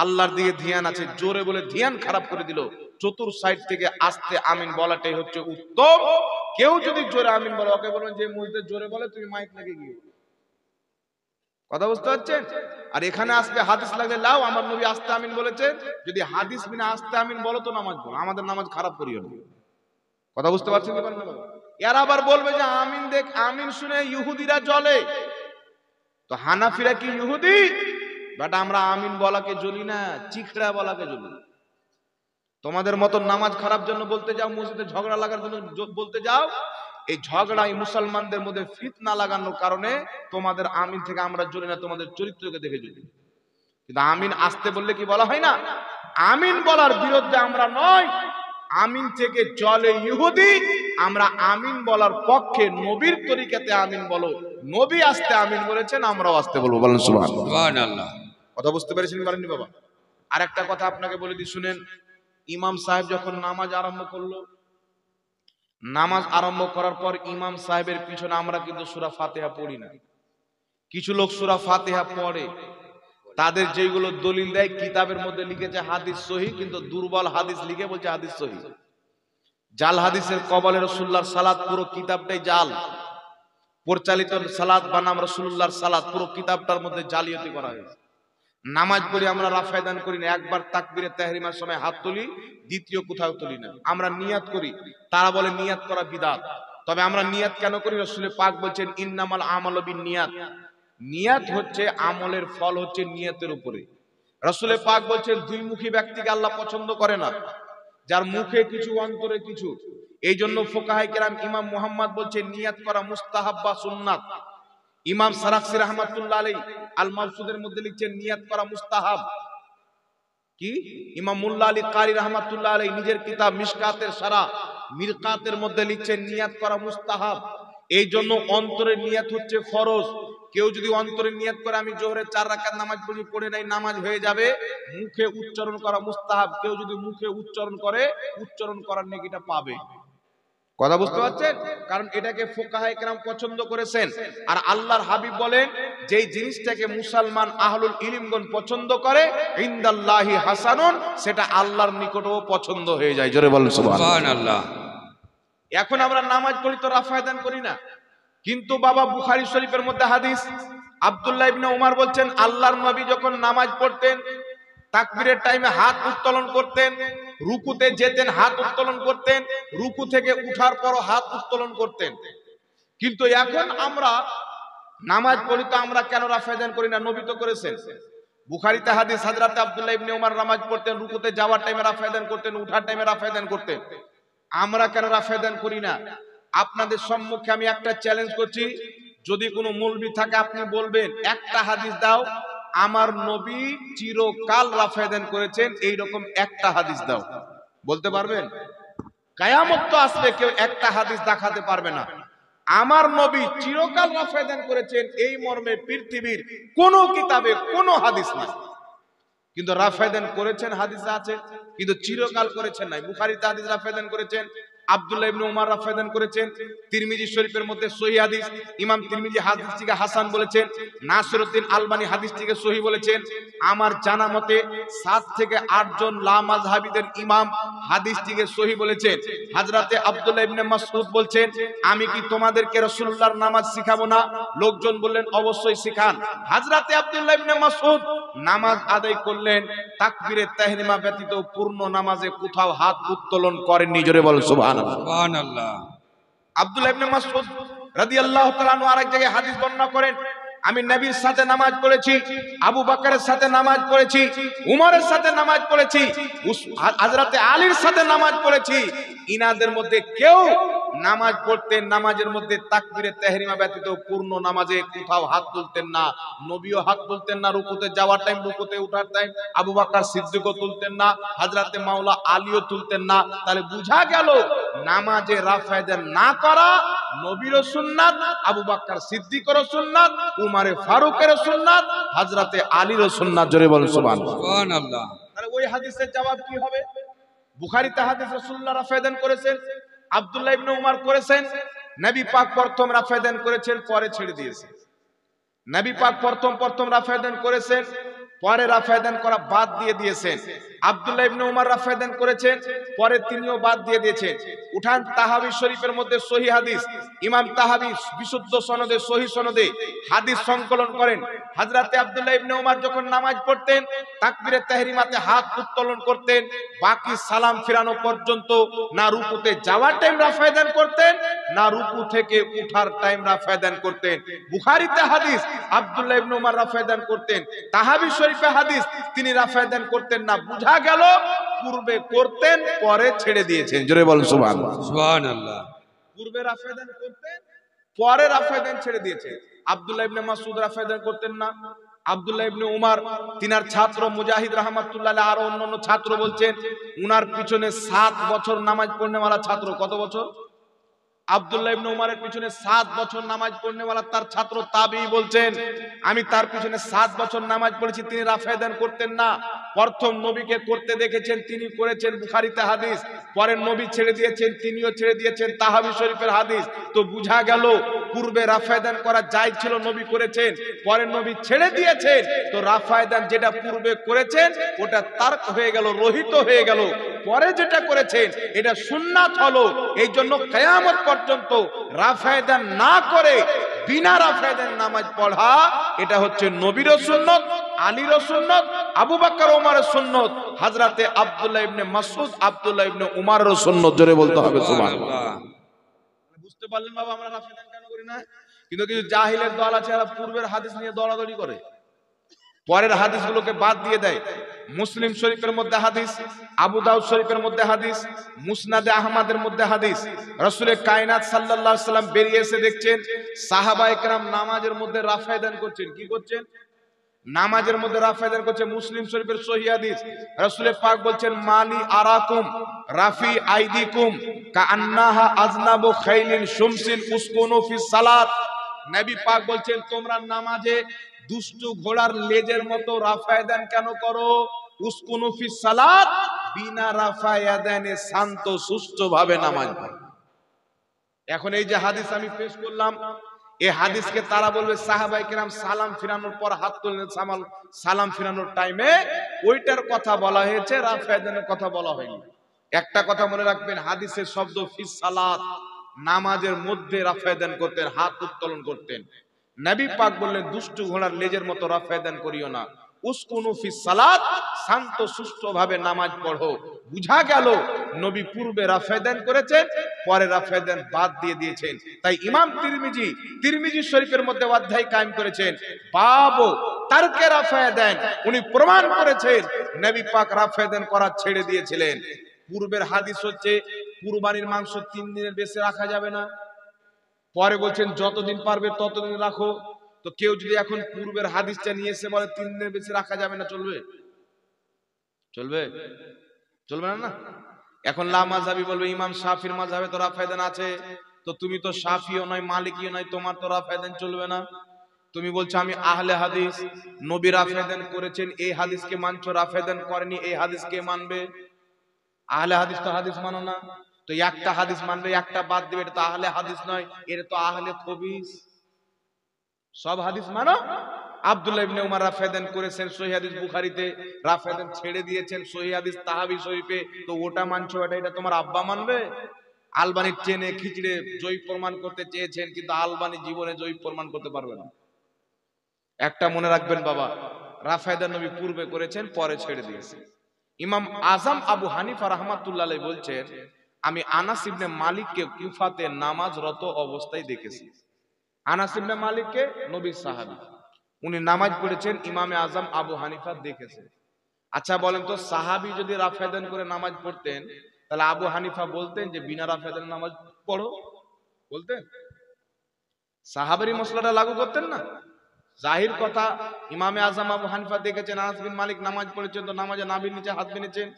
আল্লাহর দিকে ধ্যান আছে। জোরে বলে ধ্যান খারাপ করে দিল। চতুর সাইড থেকে আস্তে আমিন বলাটাই হচ্ছে উত্তম। কেউ যদি জোরে আমিন বলে, ওকে বলবেন যে মসজিদে জোরে বলে তুমি মাইক লাগিয়ে গিয়ে। কথা বুঝতে পারছেন? আর এখানে আসবে হাদিস লাগলে লাও, আমার নবী আস্তে আমিন বলেছেন। যদি হাদিস বিনা আস্তে আমিন বলো তো নামাজ পড়ো, আমাদের নামাজ খারাপ করিও না। কথা বুঝতে পারছেন কি পারেন না? এরা আবার বলবে যে আমিন দেখ, আমিন শুনে ইহুদিরা জ্বলে। তো হানাফিরা কি ইহুদি? বাট আমরা আমিন বলাকে জ্বলি না, চিখড়া বলাকে জ্বলি। তোমাদের মতো নামাজ খারাপ জন্য বলতে যাও, মসজিদে ঝগড়া লাগার জন্য বলতে যাও। এই ঝগড়াই মুসলমানদের মধ্যে ফিতনা লাগানোর কারণে তোমাদের আমিন থেকে আমরা জ্বলি না, তোমাদের চরিত্রকে দেখে জ্বলি। কিন্তু আমিন আসতে বললে কি বলা হয় না? আমিন বলার বিরুদ্ধে আমরা নয়, আমিন থেকে জ্বলে ইহুদি, আমরা আমিন বলার পক্ষে। নবীর তরিকাতে আমিন বলো। নবী আস্তে আমিন বলেছেন, আমরাও আস্তে বলবো। বলেন সুবহানাল্লাহ। সুবহানাল্লাহ। কথা বুঝতে পেরেছেন পারেননি বাবা? আর একটা কথা আপনাকে বলে দিই শুনেন। ইমাম সাহেব যখন নামাজ আরম্ভ করলো, নামাজ আরম্ভ করার পর ইমাম সাহেবের পিছনে আমরা কিন্তু সূরা ফাতিহা পড়ি না। কিছু লোক সূরা ফাতিহা পড়ে, তাদের যেগুলো দলিল দেয় কিতাবের মধ্যে লিখেছে হাদিস সহিহ, কিন্তু দুর্বল হাদিস লিখে বলছে হাদিস সহিহ। জাল হাদিসের কবলে রাসূলুল্লাহর সালাত, পুরো কিতাবটাই জাল। পরিচালিত সালাত বানাম রাসূলুল্লাহর সালাত, পুরো কিতাবটার মধ্যে জালিয়াতি করা হয়েছে। নামাজ পড়ি আমরা রাফা দান করি না, একবার তাকবীরে তাহরিমার সময় হাত তুলি, দ্বিতীয় কোথাও তুলি না। আমরা নিয়াত করি, তারা বলে নিয়াত করা বিদআত। তবে আমরা নিয়াত কেন করি? রাসূল পাক বলেছেন ইন্নামাল আমালু বিন্নিয়াত। নিয়াত হচ্ছে আমলের ফল হচ্ছে নিয়াতের উপরে। রাসূল পাক বলেছেন দুই মুখী ব্যক্তিকে আল্লাহ পছন্দ করে না, যার মুখে কিছু অন্তরে কিছু। এই জন্য ফুকাহায়ে কেরাম ইমাম মুহাম্মদ বলছেন নিয়াত করা মুস্তাহাব বা সুন্নাত। ইমাম সারাকসি রাহমাতুল্লাহ আলাইহি আল মাবসুদের মধ্যে লিখছেন নিয়াত করা মুস্তাহাব। কি ইমাম মুল্লা আলী কারি রাহমাতুল্লাহ আলাইহি নিজের কিতাব মিশকাতের সারা মিরকাতের মধ্যে লিখছেন নিয়াত করা মুস্তাহাব। এই জন্য অন্তরের নিয়াত হচ্ছে ফরজ। কেউ যদি অন্তরে নিয়াত করে আমি জোহরের 4 রাকাত নামাজ পড়ে নাই, নামাজ হয়ে যাবে। মুখে উচ্চারণ করা মুস্তাহাব। কেউ যদি মুখে উচ্চারণ করে, উচ্চারণ করার নেকিটা পাবে। কথা বুঝতে পারছেন? কারণ এটাকে ফুকাহায়ে কেরাম পছন্দ করেছেন। আর আল্লাহর হাবিব বলেন যেই জিনিসটাকে মুসলমান আহলুল ইলমগণ পছন্দ করে ইনদাল্লাহি হাসানুন, সেটা আল্লাহর নিকটেও পছন্দ হয়ে যায়। জোরে বলেন সুবহানাল্লাহ। এখন আমরা নামাজ পড়ি তো রাফা দান করি না, কিন্তু বাবা বুখারী শরীফের মধ্যে হাদিস, আব্দুল্লাহ ইবনে উমর বলছেন আল্লাহর নবী যখন নামাজ পড়তেন তাকবীরের টাইমে হাত উত্তোলন করতেন, রুকুতে যেতেন হাত উত্তোলন করতেন, রুকু থেকে উঠার পরও হাত উত্তোলন করতেন। কিন্তু এখন আমরা নামাজ পড়ি তো আমরা কেন রাফা দান করি না? নবী তো করেছেন। বুখারীতে হাদিস, হযরত আব্দুল্লাহ ইবনে উমর নামাজ পড়তেন, রুকুতে যাওয়ার টাইমে রাফা দান করতেন, উঠার টাইমে রাফা দান করতেন। আমরা কেন রাফা দান করি না? আপনাদের সম্মুখে আমি একটা চ্যালেঞ্জ করছি, যদি কোনো মৌলবি থাকে আপনি বলবেন একটা হাদিস দাও আমার নবী চিরকাল রাফা দান করেছেন, এইরকম একটা হাদিস দাও। বলতে পারবেন? কিয়ামত তো আসবে, কেউ একটা হাদিস দেখাতে পারবে না। আমার নবী চিরকাল রাফা দান করেছেন এই মর্মে পৃথিবীর কোন কিতাবে কোনো হাদিস নাই। কিন্তু রাফা দান করেছেন হাদিস আছে, কিন্তু চিরকাল করেছেন নাই। বুখারীতে হাদিস রাফা দান করেছেন, আব্দুল্লাহ ইবনে উমর রাফা দান করেছেন। তিরমিজি শরীফের মধ্যে সহিহ হাদিস, ইমাম তিরমিজি হাদিসটিকে হাসান বলেছেন, নাসিরউদ্দিন আলবানী হাদিসটিকে সহিহ বলেছেন। আমার জানা মতে 7 থেকে 8 জন লা মাযহাবিদের ইমাম হাদিসটিকে সহিহ বলেছেন। হযরতে আব্দুল্লাহ ইবনে মাসউদ বলছেন আমি কি তোমাদেরকে রাসূলুল্লাহর নামাজ শিখাবো না? লোকজন বললেন অবশ্যই শিখান। হযরতে আব্দুল্লাহ ইবনে মাসউদ নামাজ আদায় করলেন, তাকবীরে তাহরিমা ব্যতীত পূর্ণ নামাজে কোথাও হাত উত্তোলন করেননি। জোরে বল সুবহানাল্লাহ। আব্দুল্লাহ ইবনে মাসউদ রাদিয়াল্লাহু তাআলা আনহু আরেক জায়গায় হাদিস বর্ণনা করেন, আমি নবীর সাথে নামাজ পড়েছি, আবু বকরের সাথে নামাজ পড়েছি, উমরের সাথে নামাজ পড়েছি, হযরতে আলীর সাথে নামাজ পড়েছি। ইনাদের মধ্যে কেউ নামাজ পড়তেন, নামাজের মধ্যে তাকবীরে তাহরিমা ব্যতীত পূর্ণ নামাজে কোথাও হাত তুলতেন না। নবীও হাত তুলতেন না, রুকুতে যাওয়ার টাইম, রুকুতে ওঠার টাইম আবু বকর সিদ্দিকও তুলতেন না, হযরতে মাওলা আলীও তুলতেন না। তাহলে বুঝা গেল নামাজে রাফা দান না করা নবীরও সুন্নাত, আবু বকর সিদ্দিকেরও সুন্নাত, উমর ফারুকেরও সুন্নাত, হযরতে আলীরও সুন্নাত। জোরে বলেন সুবহানাল্লাহ। তাহলে ওই হাদিসের জবাব কি হবে? বুখারীতে হাদিস রাসূলুল্লাহ রাফা দান করেছেন, আব্দুল্লাহ ইবনে উমর করেছেন। নবী পাক প্রথম রাফা দান করেছেন, পরে ছেড়ে দিয়েছেন। নবী পাক প্রথম রাফা দান করেছেন, পরে রাফা দান করা বাদ দিয়ে দিয়েছেন। আব্দুল্লাহ ইবনে উমর রাফা দান করেছেন, পরে তিনিও বাদ দিয়ে দিয়েছেন। উঠান তাহাবি শরীফের মধ্যে সহিহ হাদিস, ইমাম তাহাবি বিশুদ্ধ সনদে সহিহ সনদে হাদিস সংকলন করেন। হযরতে আব্দুল্লাহ ইবনে উমর যখন নামাজ পড়তেন তাকবীরে তাহরিমাতে হাত উত্তোলন করতেন, বাকি সালাম ফিরানো পর্যন্ত না রুকুতে যাওয়ার টাইম রাফা দান করতেন, না রুকু থেকে উঠার টাইম রাফা দান করতেন। বুখারীতে হাদিস আব্দুল্লাহ ইবনে উমর রাফা দান করতেন, তাহাবি শরীফে হাদিস তিনি রাফা দান করতেন না। বুঝা গেল পূর্বে করতেন, পরে ছেড়ে দিয়েছেন। জোরে বলেন সুবহানাল্লাহ। পূর্বে রাফা দান করতেন, পরে রাফা দান ছেড়ে দিয়েছেন। আব্দুল্লাহ ইবনে মাসউদ রাফা দান করতেন না। আব্দুল্লাহ ইবনে উমর তিনার ছাত্র মুজাহিদ রাহমাতুল্লাহ আলাইহি আর অন্যান্য ছাত্র বলছেন উনার পিছনে 7 বছর নামাজ পড়নেওয়ালা ছাত্র। কত বছর? আব্দুল্লাহ ইবনে উমারের পিছনে 7 বছর নামাজ পড়নেওয়ালা তার ছাত্র তাবিঈ বলছেন, আমি তার পিছনে 7 বছর নামাজ পড়েছি, তিনি রাফা দান করতেন না। প্রথম নবীকে করতে দেখেছেন, তিনি করেছেন, বুখারীতে হাদিস। পরের নবী ছেড়ে দিয়েছেন, তিনিও ছেড়ে দিয়েছেন, তাহাবী শরীফের হাদিস। তো বুঝা গেল পূর্বে রাফা দান করা জায়েজ ছিল, নবী করেছেন, পরের নবী ছেড়ে দিয়েছেন। তো রাফা দান যেটা পূর্বে করেছেন ওটা তার্ক হয়ে গেল, রহিত হয়ে গেল। পরে যেটা করেছেন এটা সুন্নাত হলো। এই জন্য কিয়ামত পর্যন্ত রাফা দান না করে বিনা রাফা দান নামাজ পড়া, এটা হচ্ছে নবীর সুন্নত, আলীর সুন্নত, আবু বকর ওমরের সুন্নত, হযরতে আব্দুল্লাহ ইবনে মাসউদ, আব্দুল্লাহ ইবনে উমরের সুন্নত। জোরে বলতে হবে সুবহানাল্লাহ। বুঝতে পারলেন বাবা আমরা রাফা দান কেন করি না? কিন্তু কিছু জাহিলের দল আছে, এরা পূর্বের হাদিস নিয়ে দৌড়াদৌড়ি করে, পরের হাদিসগুলোকে বাদ দিয়ে দেয়। মুসলিম শরীফের মধ্যে হাদিস, আবু দাউদ শরীফের মধ্যে হাদিস, মুসনাদে আহমদের মধ্যে হাদিস, রাসূলের কায়নাত সাল্লাল্লাহু আলাইহি সাল্লাম বেরিয়ে এসে দেখছেন সাহাবায়ে কেরাম নামাজের মধ্যে রাফা দান করছেন। কি করছেন? নামাজের মধ্যে রাফা দান করছে। মুসলিম শরীফের সহিহ হাদিস, রাসূলের পাক বলছেন মালি আরাকুম রাফি আইদিকুম কাআন্নাহা আজনাবু খাইলিন শুমসিন উসকুনু ফিস সালাত। নবী পাক বলছেন তোমরা নামাজে দুষ্টু ঘোড়ার লেজের মতো রাফা দান কেন করো? উসকুনু ফিস সালাত, বিনা রাফা দানে শান্ত সুষ্ঠুভাবে নামাজ পড়ো। এখন এই যে হাদিস আমি পেশ করলাম, এই হাদিসকে তারা বলবে সাহাবায়ে কেরাম সালাম ফিরানোর পর হাত তুললেন, সালাম ফিরানোর টাইমে ওইটার কথা বলা হয়েছে, রাফা দানের কথা বলা হয়নি। একটা কথা মনে রাখবেন, হাদিসের শব্দ ফিস সালাত, নামাজের মধ্যে রাফা দান করতেন, হাত উত্তোলন করতেন। নবী পাক বললেন দুষ্টু ঘোড়ার লেজের মতো রাফা দান করিও না, উসকুনু ফিস সালাত, শান্ত সুষ্ঠুভাবে নামাজ পড়ো। বুঝা গেল নবী পূর্বে রাফা দান করেছেন, পরে রাফা দান বাদ দিয়ে দিয়েছেন। তাই ইমাম তিরমিজি শরীফের মধ্যে অধ্যায় কায়েম করেছেন বাবু তারকে রাফা দান। উনি প্রমাণ করেছেন নবী পাক রাফা দান করা ছেড়ে দিয়েছিলেন। পূর্বের হাদিস হচ্ছে কুরবানির মাংস 3 দিনের বেশি রাখা যাবে না, পরে বলছেন যতদিন পারবে ততদিন রাখো। তো কেউ যদি এখন পূর্বের হাদিসটা নিয়ে এসে বলে 3 দিনের বেশি রাখা যাবে না, চলবে? চলবে? চলবে না। না এখন লা মাযহাবি বলবে ইমাম শাফির মাযহাবে তো রাফা দান আছে, তো তুমি তো শাফিও নয় মালিকিও নয়, তোমার তো রাফা দান চলবে না। তুমি বলছো আমি আহলে হাদিস, নবী রাফা দান করেছেন এই হাদিসকে মানছো, রাফা দান করেনি এই হাদিসকে মানবে। আহলে হাদিস তো হাদিস মানো না, তো একটা হাদিস মানবে একটা বাদ দিবে, এটা তো আহলে হাদিস নয়, এটা তো আহলে খবিস। সব হাদিস মানো। আব্দুল্লাহ ইবনে উমর রাফা দান করেছেন সহিহ হাদিস বুখারীতে, রাফা দান ছেড়ে দিয়েছেন সহিহ হাদিস তাহাবী শরীফে, তো ওটা মানছো, এটা তোমার আব্বা মানবে? আলবানি টেনে খিচড়ে জয়ী প্রমাণ করতে চেয়েছেন, কিন্তু আলবানি জীবনে জয়ী প্রমাণ করতে পারবে না। একটা মনে রাখবেন বাবা, রাফা দান নবী পূর্বে করেছেন, পরে ছেড়ে দিয়েছেন। ইমাম আজম আবু হানিফা রাহমাতুল্লাহ আলাইহি বলছেন আমি আনাস ইবনে মালিককে কুফাতে নামাজরত অবস্থায় দেখেছি। আনাস ইবনে মালিককে নবীর সাহাবী, উনি নামাজ পড়েছেন, ইমামে আজম আবু হানিফা দেখেছেন। আচ্ছা বলেন তো, সাহাবী যদি রাফা দান করে নামাজ পড়তেন, তাহলে আবু হানিফা বলতেন যে বিনা রাফা দানে নামাজ পড়ো? বলতেন? সাহাবীর মশলাটা লাগু করতেন না? জাহির কথা, ইমামে আজম আবু হানিফা দেখেছেন আনাস বিন মালিক নামাজ পড়েছেন, তো নামাজে নাভির নিচে হাত বেঁধেছেন,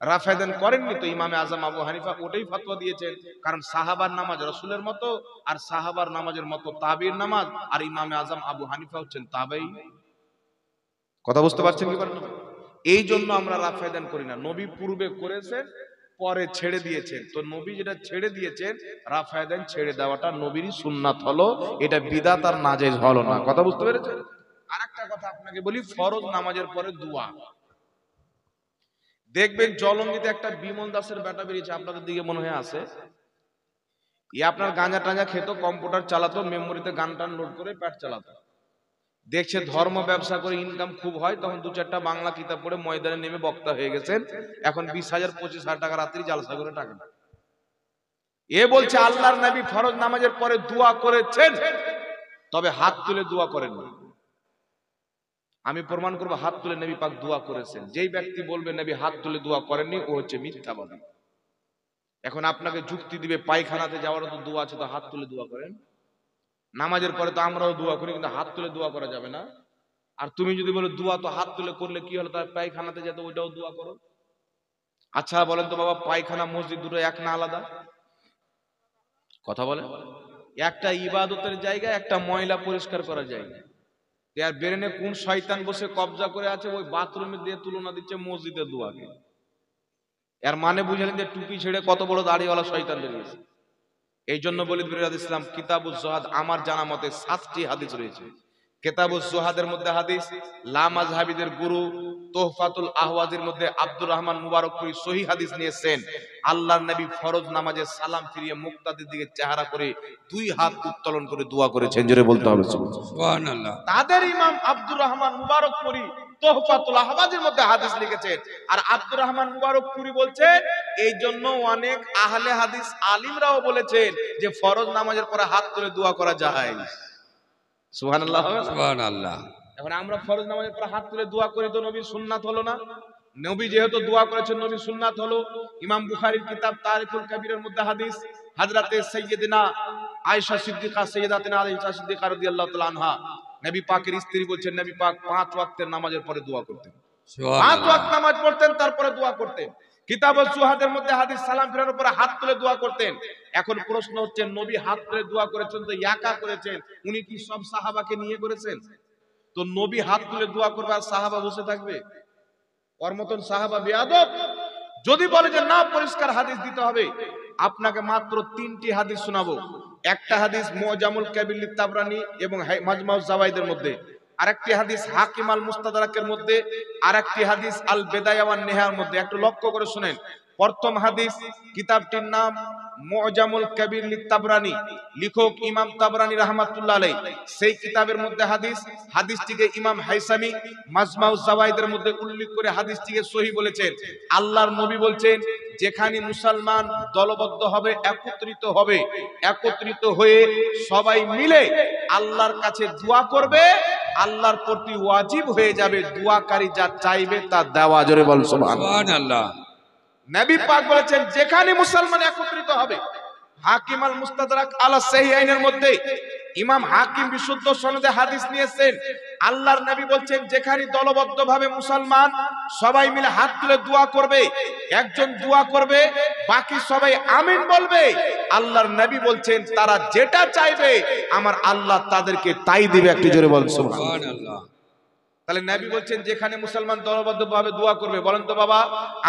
রাফা দান করেননি, তো ইমামে আজম আবু হানিফা ওটাই ফতোয়া দিয়েছেন। কারণ সাহাবার নামাজ রাসূলের মতো, আর সাহাবার নামাজের মতো তাবির নামাজ, আর ইমামে আজম আবু হানিফা হচ্ছেন তাবেঈ। কথা বুঝতে পারছেন কি পারেন? এই জন্য আমরা রাফা দান করি না। নবী পূর্বে করেছেন, পরে ছেড়ে দিয়েছেন, তো নবী যেটা ছেড়ে দিয়েছেন রাফা দান ছেড়ে দেওয়াটা নবীরই সুন্নাত হলো, এটা বিদআত আর নাজেজ হলো না। কথা বুঝতে পেরেছেন? আরেকটা কথা আপনাকে বলি, ফরজ নামাজের পরে দোয়া। দেখবেন জলঙ্গিতে একটা বিমল দাসের বেটা বেরিয়েছে, আপনাদের দিকে মনে হয় আছে। আপনার গাঁজা টাঞ্জা খেত, কম্পিউটার চালাতো, মেমোরিতে গান টান লোড করে পেট চালাতো। দেখছে ধর্ম ব্যবসা করে ইনকাম খুব হয়, তখন 2-4টা বাংলা কিতাব পড়ে ময়দানে নেমে বক্তা হয়ে গেছেন। এখন 20,000-25,000 টাকা রাত্রি জালসা করে টাকা। এ বলছে আল্লাহর নবী ফরজ নামাজের পরে দোয়া করেছেন, তবে হাত তুলে দোয়া করেননি। আমি প্রমাণ করব হাত তুলে নবী পাক দোয়া করেছেন। যেই ব্যক্তি বলবে নবী হাত তুলে দোয়া করেননি, ও হচ্ছে মিথ্যাবাদী। এখন আপনাকে যুক্তি দিবে পায়খানাতে যাওয়ারও তো দোয়া আছে, তো হাত তুলে দোয়া করেন। নামাজের পরে তো আমরাও দোয়া করি, কিন্তু হাত তুলে দোয়া করা যাবে না। আর তুমি যদি বলো দোয়া তো হাত তুলে করলে কি হলো, তার পায়খানাতে যেতে ওইটাও দোয়া করো। আচ্ছা বলেন তো বাবা, পায়খানা মসজিদ দুটো এক না আলাদা? কথা বলে, একটা ইবাদতের জায়গা, একটা ময়লা পরিষ্কার করার জায়গা। আর ব্রেনে কোন শয়তান বসে কবজা করে আছে, ওই বাথরুমে দিয়ে তুলনা দিচ্ছে মসজিদের দুয়াকে। এর মানে বুঝলেন যে টুপি ছেড়ে কত বড় দাড়িওয়ালা শয়তান বেরিয়েছে। এই জন্য বলি ইসলাম কিতাবুজ জুহাদ আমার জানা মতে 7টি হাদিস রয়েছে। কিতাবুজ জুহাদের মধ্যে হাদিস, লা মাযহাবিদের গুরু তোহফাতুল আহওয়াজের মধ্যে আব্দুর রহমান মুবারকপুরি সহিহ হাদিস নিয়েছেন, আল্লাহর নবী ফরজ নামাজে সালাম ফিরিয়ে মুক্তাদির দিকে চেহারা করে 2 হাত উত্তোলন করে দোয়া করেছেন। জোরে বলতে হবে সুবহানাল্লাহ। তাদের ইমাম আব্দুর রহমান মুবারকপুরি তোহফাতুল আহওয়াজের মধ্যে হাদিস লিখেছেন। আর আব্দুর রহমান মুবারকপুরি বলছেন, এই জন্য অনেক আহলে হাদিস আলিমরাও বলেছেন যে ফরজ নামাজের পরে হাত তুলে দোয়া করা যায়। সুবহানাল্লাহ। সুবহানাল্লাহ। এখন আমরা ফরজ নামাজের পরে হাত তুলে দোয়া করি, তো নবীর সুন্নাত হলো না? নবী যেহেতু দোয়া করেছেন, নবীর সুন্নাত হলো। ইমাম বুখারীর কিতাব তারিখুল কবিরের মধ্যে হাদিস, হযরতে সাইয়্যিদিনা আয়েশা সিদ্দিকা, সাইয়্যিদাতিনা আয়েশা সিদ্দিকা রাদিয়াল্লাহু তাআলা আনহা, নবী পাকের স্ত্রী বলছেন, নবী পাক 5 ওয়াক্তের নামাজের পরে দোয়া করতেন। 5 ওয়াক্ত নামাজ পড়তেন, তারপরে দোয়া করতেন। কিতাবুজ জুহাদের মধ্যে হাদিস, সালাম ফেরানোর পরে হাত তুলে দোয়া করতেন। এখন প্রশ্ন হচ্ছে, নবী হাত তুলে দোয়া করেছেন তো একা করেছেন, উনি কি সব সাহাবাকে নিয়ে করেছেন? তো নবী হাত তুলে দোয়া করবে আর সাহাবা বসে থাকবে? ওর মতন সাহাবা বেয়াদব। যদি বলে যে না পরিষ্কার হাদিস দিতে হবে, আপনাকে মাত্র 3টি হাদিস শোনাবো। একটা হাদিস মুজামুল কাবির তাবরানী এবং মাজমাউজ জাওয়াইদের মধ্যে, আরেকটি হাদিস হাকিম আল মুস্তাদরাকের মধ্যে, আরেকটি হাদিস আল বিদায়া ওয়ান নিহার মধ্যে। একটু লক্ষ্য করে শুনেন। প্রথম হাদিস, কিতাবটির নাম মুজামুল কাবির তাবরানী, লেখক ইমাম তাবরানী রাহমাতুল্লাহ আলাইহি। সেই কিতাবের মধ্যে হাদিসটিকে ইমাম হাইসামি মাজমাউজ জাওয়াইদের মধ্যে উল্লেখ করে হাদিসটিকে সহিহ বলেছেন। আল্লাহর নবী বলছেন, যেখানে মুসলমান দলবদ্ধ হবে, একত্রিত হয়ে সবাই মিলে আল্লাহর কাছে দোয়া করবে, আল্লাহর প্রতি ওয়াজিব হয়ে যাবে দোয়াকারী যা চাইবে তা দেওয়া। জোরে বল সুবহানাল্লাহ। নবী পাক বলেছেন, যেখানে মুসলমান একত্রিত হবে। হাকিম আল মুস্তাদরাক আলা সাহিহাইনের মধ্যে ইমাম হাকিম বিশুদ্ধ সনদে হাদিস নিয়েছেন, আল্লাহর নবী বলছেন, যেখানে দলবদ্ধভাবে মুসলমান সবাই মিলে হাত তুলে দোয়া করবে, একজন দোয়া করবে, বাকি সবাই আমিন বলবে, আল্লাহর নবী বলছেন, তারা যেটা চাইবে আমার আল্লাহ তাদেরকে তাই দিবে। একটু জোরে বল সুবহানাল্লাহ। তাহলে নবী বলছেন, যেখানে মুসলমান দলবদ্ধভাবে দোয়া করবে। বলেন তো বাবা,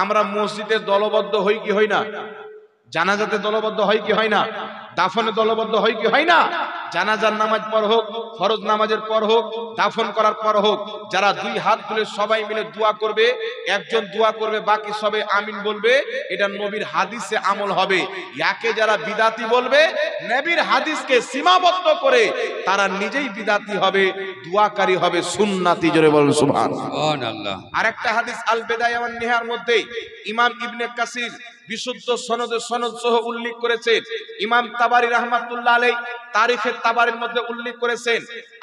আমরা মসজিদে দলবদ্ধ হই কি হই না? জানাজাতে দলবদ্ধ হয় কি হয় না? দাফনে দলবদ্ধ হয় কি হয় না? জানাজার নামাজ পর হোক, ফরজ নামাজের পর হোক, দাফন করার পর হোক, যারা 2 হাত তুলে সবাই মিলে দোয়া করবে, একজন দোয়া করবে, বাকি সবাই আমিন বলবে, এটা নবীর হাদিসে আমল হবে। ইয়াকে যারা বিদাতি বলবে, নবীর হাদিসকে সীমাবদ্ধ করে, তারা নিজেই বিদাতি হবে, দোয়াকারী হবে সুন্নাতি। জোরে বলুন সুবহানাল্লাহ। আরেকটা হাদিস আল বিদায়া ওয়ান নিহার মধ্যে ইমাম ইবনে কাসির বিশুদ্ধ সনদ সহ উল্লেখ করেছেন। ইমাম তাবারি রাহমাতুল্লাহ আলাইহি তারিখে তাবারির মধ্যে উল্লেখ করেছেন,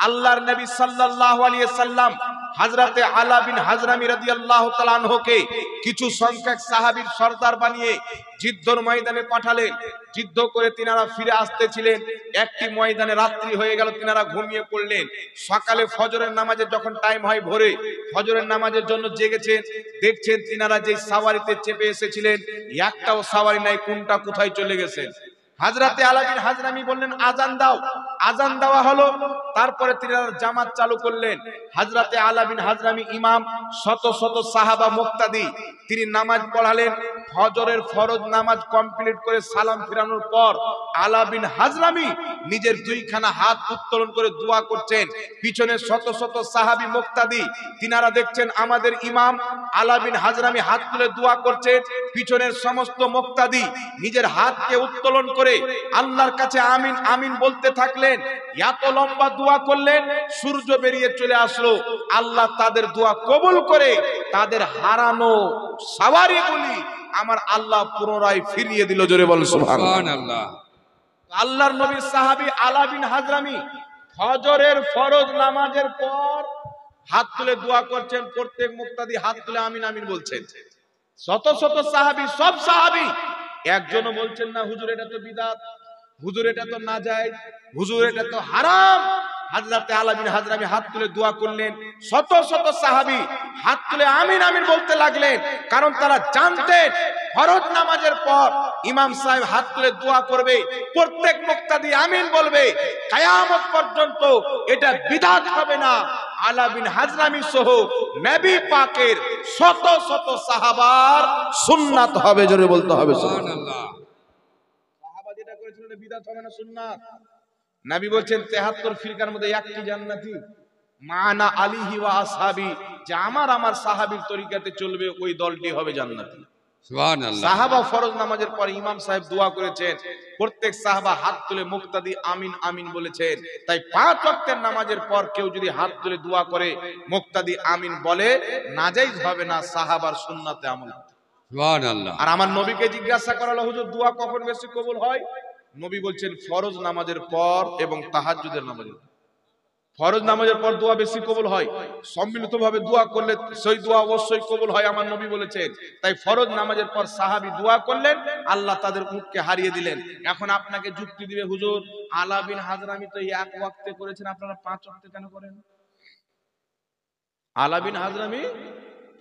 আল্লাহর নবী সাল্লাল্লাহু আলাইহি সাল্লাম হযরতে আলা বিন হাজরামি রাদিয়াল্লাহু তাআলা আনহুকে কিছু সংখ্যক সাহাবীর সরদার বানিয়ে যুদ্ধের ময়দানে পাঠালেন। যুদ্ধ করে তিনারা ফিরে আসতেছিলেন, একটি ময়দানে রাত্রি হয়ে গেল, তিনারা ঘুমিয়ে পড়লেন। সকালে ফজরের নামাজে যখন টাইম হয়, ভোরে ফজরের নামাজের জন্য জেগেছেন, দেখছেন তিনারা যে সাওয়ারিতে চেপে এসেছিলেন একটাও সাওয়ারি নাই, কোনটা কোথায় চলে গেছে। হযরতে আলা বিন হাজরামি বললেন, আজান দাও। আজান দেওয়া হলো, তারপরে তিনারা জামাত চালু করলেন। হযরতে আলা বিন হাজরামি ইমাম, শত শত সাহাবা মুক্তাদি, তিনি নামাজ পড়ালেন। ফজরের ফরজ নামাজ কমপ্লিট করে সালাম ফিরানোর পর আলা বিন হাজরামি নিজের 2খানা হাত উত্তোলন করে দোয়া করছেন। পিছনে শত শত সাহাবী মুক্তাদি, তিনারা দেখছেন আমাদের ইমাম আলা বিন হাজরামি হাত তুলে দোয়া করছেন। পিছনের সমস্ত মুক্তাদি নিজের হাতকে উত্তোলন করে আল্লাহর কাছে আমিন আমিন বলতে থাকলেন। এত লম্বা দোয়া করলেন, সূর্য বেরিয়ে চলে আসলো। আল্লাহ তাদের দোয়া কবুল করে তাদের হারানো সাওয়ারিগুলি আমার আল্লাহ পুনরায় ফিরিয়ে দিল। জোরে বল সুবহানাল্লাহ। আল্লাহর নবীর সাহাবী আলা বিন হাজরামি ফজরের ফরজ নামাজের পর হাত তুলে দোয়া করছেন, প্রত্যেক মুক্তাদি হাত তুলে আমিন আমিন বলছেন। শত শত সাহাবী, সব সাহাবী একজনও বলছেন না হুজুর এটা তো বিদআত, হুজুর এটা তো নাজায়েজ, হুজুর এটা তো হারাম। হযরতে আলা বিন হাজরামি হাত তুলে দোয়া করলেন, শত শত সাহাবী হাত তুলে আমিন আমিন বলতে লাগলেন, কারণ তারা জানতেন ফরজ নামাজের পর ইমাম সাহেব হাত তুলে দোয়া করবে, প্রত্যেক মুক্তাদি আমিন বলবে, কিয়ামত পর্যন্ত এটা বিদআত হবে না। আলা বিন হাজরামি সহ নবী পাকের শত শত সাহাবার সুন্নাত হবে। জোরে বলতে হবে সুবহানাল্লাহ। সাহাবা যেটা করেছিল এটা বিদআত হবে না, সুন্নাত। নবী বলছেন 73 ফিরকার মধ্যে একটি জান্নাতি, মানা আলিহি ওয়া আসহাবি, যে আমার সাহাবীর তরিকাতে চলবে ওই দলটি হবে জান্নাতি। সুবহানাল্লাহ। সাহাবা ফরজ নামাজের পরে ইমাম সাহেব দোয়া করেছেন, প্রত্যেক সাহাবা হাত তুলে মুক্তাদি আমিন আমিন বলেছেন। তাই 5 ওয়াক্তের নামাজের পর কেউ যদি হাত তুলে দোয়া করে মুক্তাদি আমিন বলে, নাজায়েজ হবে না, সাহাবার সুন্নাতে আমল। সুবহানাল্লাহ। আর আমার নবীকে জিজ্ঞাসা করা হলো, হুজুর দোয়া কখন বেশি কবুল হয়? নবী বলছেন ফরজ নামাজের পর এবং তাহাজ্জুদের নামাজের পর। ফরজ নামাজের পর দোয়া বেশি কবুল হয়, সম্মিলিতভাবে দোয়া করলে সেই দোয়া অবশ্যই কবুল হয়, আমার নবী বলেছেন। তাই ফরজ নামাজের পর সাহাবী দোয়া করলেন, আল্লাহ তাদের উটকে হারিয়ে দিলেন। এখন আপনাকে যুক্তি দিবে, হুজুর আলা বিন হাজরামি তো এক ওয়াক্তে করেছেন, আপনারা 5 ওয়াক্তে কেন করেন? আলা বিন হাজরামি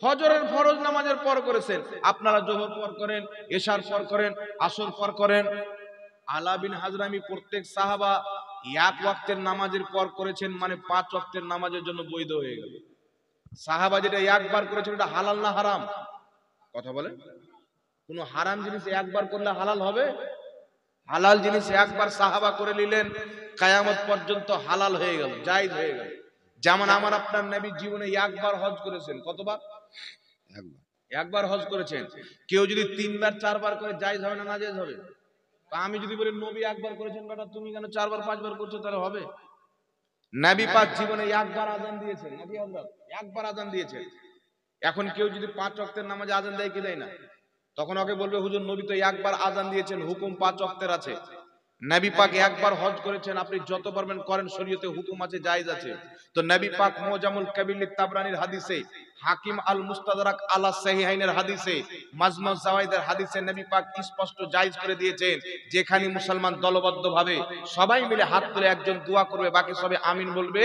ফজরের ফরজ নামাজের পর করেছেন, আপনারা যোহর পর করেন, এশার পর করেন, আসর পর করেন। আলা বিন হাজরামি প্রত্যেক সাহাবা এক ওয়াক্তের নামাজের পর করেছেন, মানে 5 ওয়াক্তের নামাজের জন্য বৈধ হয়ে গেল। সাহাবা যেটা একবার করেছেন এটা হালাল না হারাম? কথা বলেন। কোন হারাম জিনিস একবার করলে হালাল হবে? হালাল জিনিস একবার সাহাবা করে নিলেন, কিয়ামত পর্যন্ত হালাল হয়ে গেল, জায়েজ হয়ে গেল। যেমন আমার আপনার নবী জীবনে একবার হজ করেছেন। কতবার? একবার হজ করেছেন। কেউ যদি 3 বার 4 বার করে, জায়েজ হবে না নাজায়েজ হবে? আমি যদি বলি নবী একবার করেছেন, বেটা তুমি কেন 4 বার 5 বার করছো, তাহলে হবে? নবী পাক জীবনে একবার আযান দিয়েছেন, নাকি আমরা একবার আযান দিয়েছেন। এখন কেউ যদি 5 ওয়াক্তের নামাজে আযান দেয় কি দেয় না, তখন ওকে বলবে হুজুর নবী তো একবার আযান দিয়েছেন, হুকুম 5 ওয়াক্তের আছে। নবী পাক একবার হজ করেছেন, আপনি যত পারবেন করেন, শরীয়তে হুকুম আছে, জায়েজ আছে। তো নবী পাক মুজামুল কাবির তাবরানির হাদিসে, হাকিম আল মুস্তাদরাক আলা সাহিহাইনের হাদিসে, মাজমু জাওয়াইদের হাদিসে নবী পাক স্পষ্ট জায়েজ করে দিয়েছেন, যেখানে মুসলমান দলবদ্ধভাবে সবাই মিলে হাত তুলে একজন দোয়া করবে, বাকি সবাই আমিন বলবে,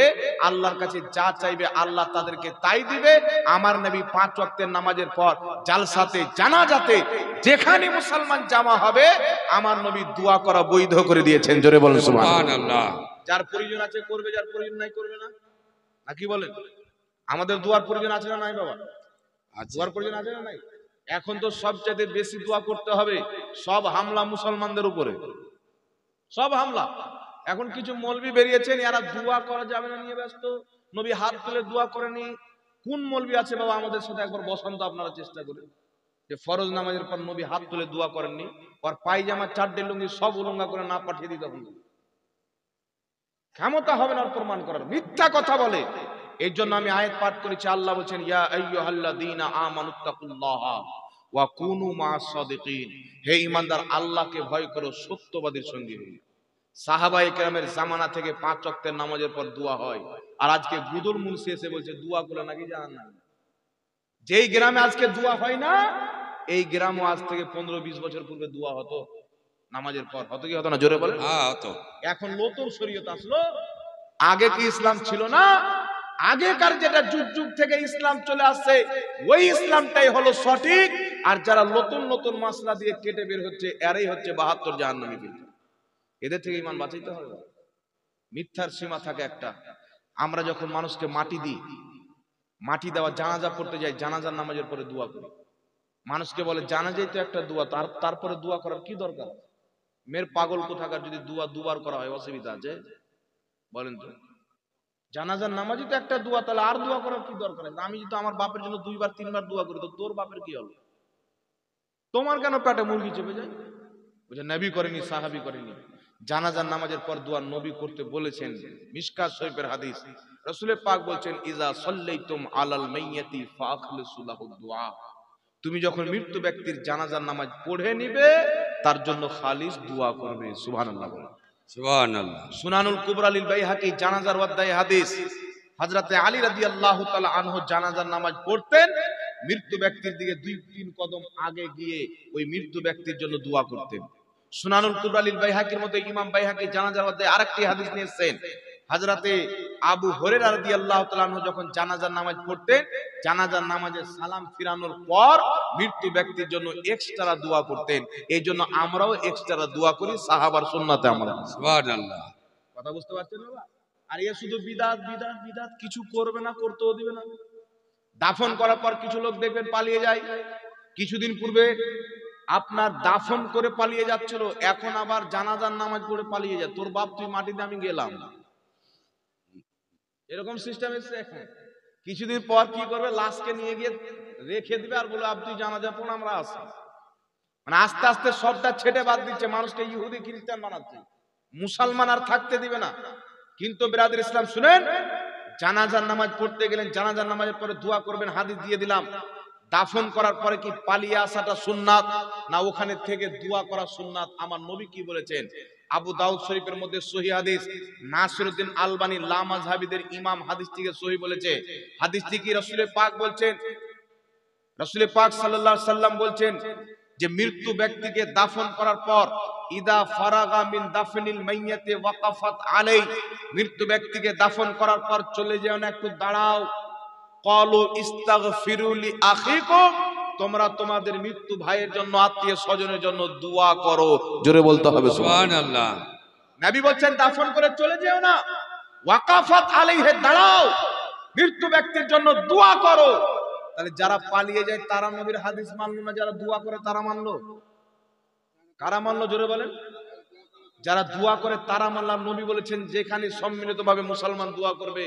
আল্লাহর কাছে যা চাইবে আল্লাহ তাদেরকে তাই দিবে। আমার নবী 5 ওয়াক্তের নামাজের পর জালসাতে, জানাজাতে যেখানে মুসলমান জামা হবে, আমার নবী দোয়া করা বৈধ করে দিয়েছেন। জোরে বলেন সুবহানাল্লাহ। যার প্রয়োজন আছে করবে, যার প্রয়োজন নাই করবে না, নাকি বলেন? আমাদের দোয়ার প্রয়োজন আছে না নাই বাবা? দোয়ার প্রয়োজন আছে না নাই? এখন তো সবচেয়ে বেশি দোয়া করতে হবে, সব হামলা মুসলমানদের উপরে, সব হামলা। এখন কিছু মৌলবি বেরিয়েছেন, এরা দোয়া করা যাবে না নিয়ে ব্যস্ত, নবী হাত তুলে দোয়া করেনি। কোন মৌলবি আছে বাবা আমাদের সাথে একবার বসন্ত আপনারা চেষ্টা করেন, যে ফরজ নামাজের পর নবী হাত তুলে দোয়া করেননি, আর পায়জামা 4 লুঙ্গি সব উলঙ্গা করে না পাঠিয়ে দিতে হবে? ক্ষমতা হবে না প্রমাণ করার, মিথ্যা কথা বলে। এই জন্য আমি আয়াত পাঠ করেছি, আল্লাহ বলেছেন ইয়া আইয়ুহাল্লাযীনা আমানুত্তাকুল্লাহা ওয়া কুনু মা'আস সাদিকিন, হে ঈমানদার আল্লাহকে ভয় করো, সত্যবাদীর সঙ্গী হও। সাহাবায়ে কেরামের জামানা থেকে 5 ওয়াক্তের নামাজের পর দোয়া হয়, আর আজকে গুদুর মুন্সি এসে বলছে দোয়া করে নাকি জাহান্নাম। যেই গ্রামে আজকে দোয়া হয় না, এই গ্রামও আজ থেকে 15-20 বছর পূর্বে দোয়া হতো নামাজের পর। হতো কি হতো না? জোরে বলে। হ্যাঁ হতো। এখন নতুন শরীয়ত আসলো, আগে কি ইসলাম ছিল না? আগেকার যেটা যুগ যুগ থেকে ইসলাম চলে আসছে, ওই ইসলামটাই হলো সঠিক। আর যারা নতুন নতুন মাসলা দিয়ে কেটে বের হচ্ছে, এরাই হচ্ছে 72 জাহান্নামী ফিল্টার। এদের থেকে ঈমান বাঁচাইতে হবে। মিথ্যার সীমা থাকে একটা। আমরা যখন মানুষকে মাটি দিই, মাটি দেওয়া, জানাজা পড়তে যাই, জানাজার নামাজের পরে দোয়া করি। মানুষকে বলে জানাজাই তো একটা দোয়া, তারপরে দোয়া করার কি দরকার? মেয়ের পাগল কোথাকার, যদি দোয়া 2 বার করা হয় অসুবিধা আছে? বলেন তো। জানাজার নামাজই তো একটা দোয়া, তাহলে আর দোয়া করার কি দরকার? আমি যদি আমার বাপের জন্য 2 বার 3 বার দোয়া করি, তো তোর বাপের কি হলো? তোমার কেন পেটে মুরগি চেপে যায়? বুঝে নবী করেনি, সাহাবী করেনি। জানাজার নামাজের পর দোয়া নবী করতে বলেছেন। মিশকাত শরীফের হাদিস, রাসূল পাক বলছেন ইজা সাল্লাইতুম আলাল মাইয়াতি ফাখলিসু লাহু দুআ, তুমি যখন মৃত্যু ব্যক্তির জানাজার নামাজ পড়ে নিবে, তার জন্য খালিস দোয়া করবে। সুবহানাল্লাহ। সুবহানাল্লাহ। সুনানুল কুবরা লিল বাইহাকি জানাজার অধ্যায়ে হাদিস, হযরতে আলী রাদিয়াল্লাহু তাআলা আনহু জানাজার নামাজ পড়তেন, মৃত্যু ব্যক্তির দিকে 2-3 কদম আগে গিয়ে ওই মৃত্যু ব্যক্তির জন্য দোয়া করতেন। সুনানুল কুবরা লিল বাইহাকির মধ্যে ইমাম বাইহাকি জানাজার অধ্যায়ে আরেকটি হাদিস নিয়ে এসেছেন। হযরতে আবু হুরায়রা রাদিয়াল্লাহু তাআলা আনহু যখন জানাজার নামাজ পড়তেন, জানাজার নামাজে সালাম ফিরানোর পর মৃত্যু ব্যক্তির জন্য এক্সট্রা দোয়া করতেন। এই জন্য আমরাও এক্সট্রা দোয়া করি সাহাবার সুন্নাতে আমরা। সুবহানাল্লাহ। কথা বুঝতে পারছেন বাবা? আর এ শুধু বিদাত বিদাত বিদাত, কিছু করবে না, করতেও দিবে না। দাফন করার পর কিছু লোক দেখবেন পালিয়ে যায়। কিছুদিন পূর্বে আপনার দাফন করে পালিয়ে যাচ্ছিল, এখন আবার জানাজার নামাজ পড়ে পালিয়ে যায়। তোর বাপ তুই মাটিতে, আমি গেলাম। এরকম সিস্টেম এসছে এখন। কিছুদিন পর কি করবে, লাশকে নিয়ে গিয়ে রেখে দিবে আর বলে তুই জানাজা পড়, আমরা আসি। মানে আস্তে আস্তে সবটা ছেটে বাদ দিচ্ছে, মানুষকে ইহুদি খ্রিস্টান বানাচ্ছে, মুসলমান আর থাকতে দিবে না। কিন্তু বিরাদর ইসলাম শুনেন, জানাজার নামাজ পড়তে গেলেন, জানাজার নামাজের পরে দোয়া করবেন, হাদিস দিয়ে দিলাম। দাফন করার পরে কি পালিয়ে আসাটা সুন্নাত, না ওখানে থেকে দোয়া করা সুন্নাত? আমার নবী কি বলেছেন? আবু দাউদ শরীফের মধ্যে সহিহ হাদিস, নাসিরউদ্দিন আলবানী লা মাযহাবিদের ইমাম হাদিসটিকে সহিহ বলেছে। হাদিসটি কি রাসূল পাক বলছেন, রাসূল পাক সাল্লাল্লাহু আলাইহি সাল্লাম বলছেন যে মৃত্যু ব্যক্তিকে দাফন করার পর ইদা ফারাগা মিন দাফনিল মাইয়াতি ওয়াকাফাত আলাই, মৃত্যু ব্যক্তিকে দাফন করার পর চলে যেও না, একটু দাঁড়াও। ক্বালু ইস্তাগফিরু লি আখিকুম, তোমরা তোমাদের মৃত্যু ভাইয়ের জন্য, আত্মীয় স্বজনের জন্য দোয়া করো। জোরে বলতে হবে সুবহানাল্লাহ। নবী বলছেন দাফন করে চলে যেও না, ওয়াকাফাত আলাইহি, দাঁড়াও, মৃত্যু ব্যক্তির জন্য দোয়া করো। তাহলে যারা পালিয়ে যায় তারা নবীর হাদিস মানলো না, যারা দোয়া করে তারা মানলো? কারা মানলো জোরে বলেন? যারা দোয়া করে তারা মানলাম। নবী বলেছেন যেখানে সম্মিলিতভাবে মুসলমান দোয়া করবে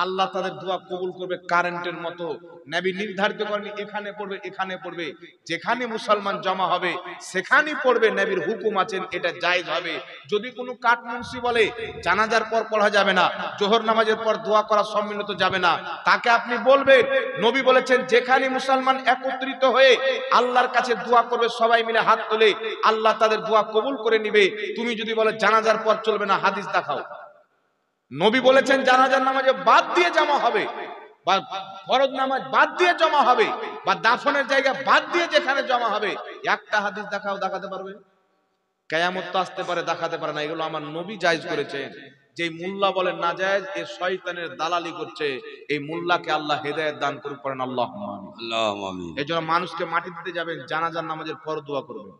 আল্লাহ তাদের দোয়া কবুল করবে কারেন্টের মতো। নবী নির্ধারিত করেন এখানে পড়বে, এখানে পড়বে। যেখানে মুসলমান জমা হবে সেখানেই পড়বে। নবীর হুকুম আছেন এটা জায়েজ হবে। যদি কোনো কাঠমুন্সি বলে জানাজার পর পড়া যাবে না, জোহর নামাজের পর দোয়া করা সম্মিলিত যাবে না, তাকে আপনি বলবেন নবী বলেছেন যেখানে মুসলমান একত্রিত হয়ে আল্লাহর কাছে দোয়া করবে, সবাই মিলে হাত তুলে, আল্লাহ তাদের দোয়া কবুল করে নিবে। তুমি যদি বলে জানাজার পর চলবে না, হাদিস দেখাও। নবী বলেছেন জানাজার নামাজে বাদ দিয়ে জমা হবে, বা ফরজ নামাজ বাদ দিয়ে জমা হবে, বা দাফনের জায়গা বাদ দিয়ে যেখানে জমা হবে। একটা হাদিস দেখাও, দেখাতে পারবে? কিয়ামত তো আসতে পারে, দেখাতে পারে না। এগুলো আমার নবী জায়েজ করেছেন। যে মোল্লা বলেন না জায়েজ, এ শয়তানের দালালি করছে। এই মোল্লাকে আল্লাহ হেদায়েত দান করুক, করেন আল্লাহুম্মা আমিন। আল্লাহুম্মা আমিন। এজন্য মানুষকে মাটি দিতে যাবেন, জানাজার নামাজের পর দোয়া করবেন।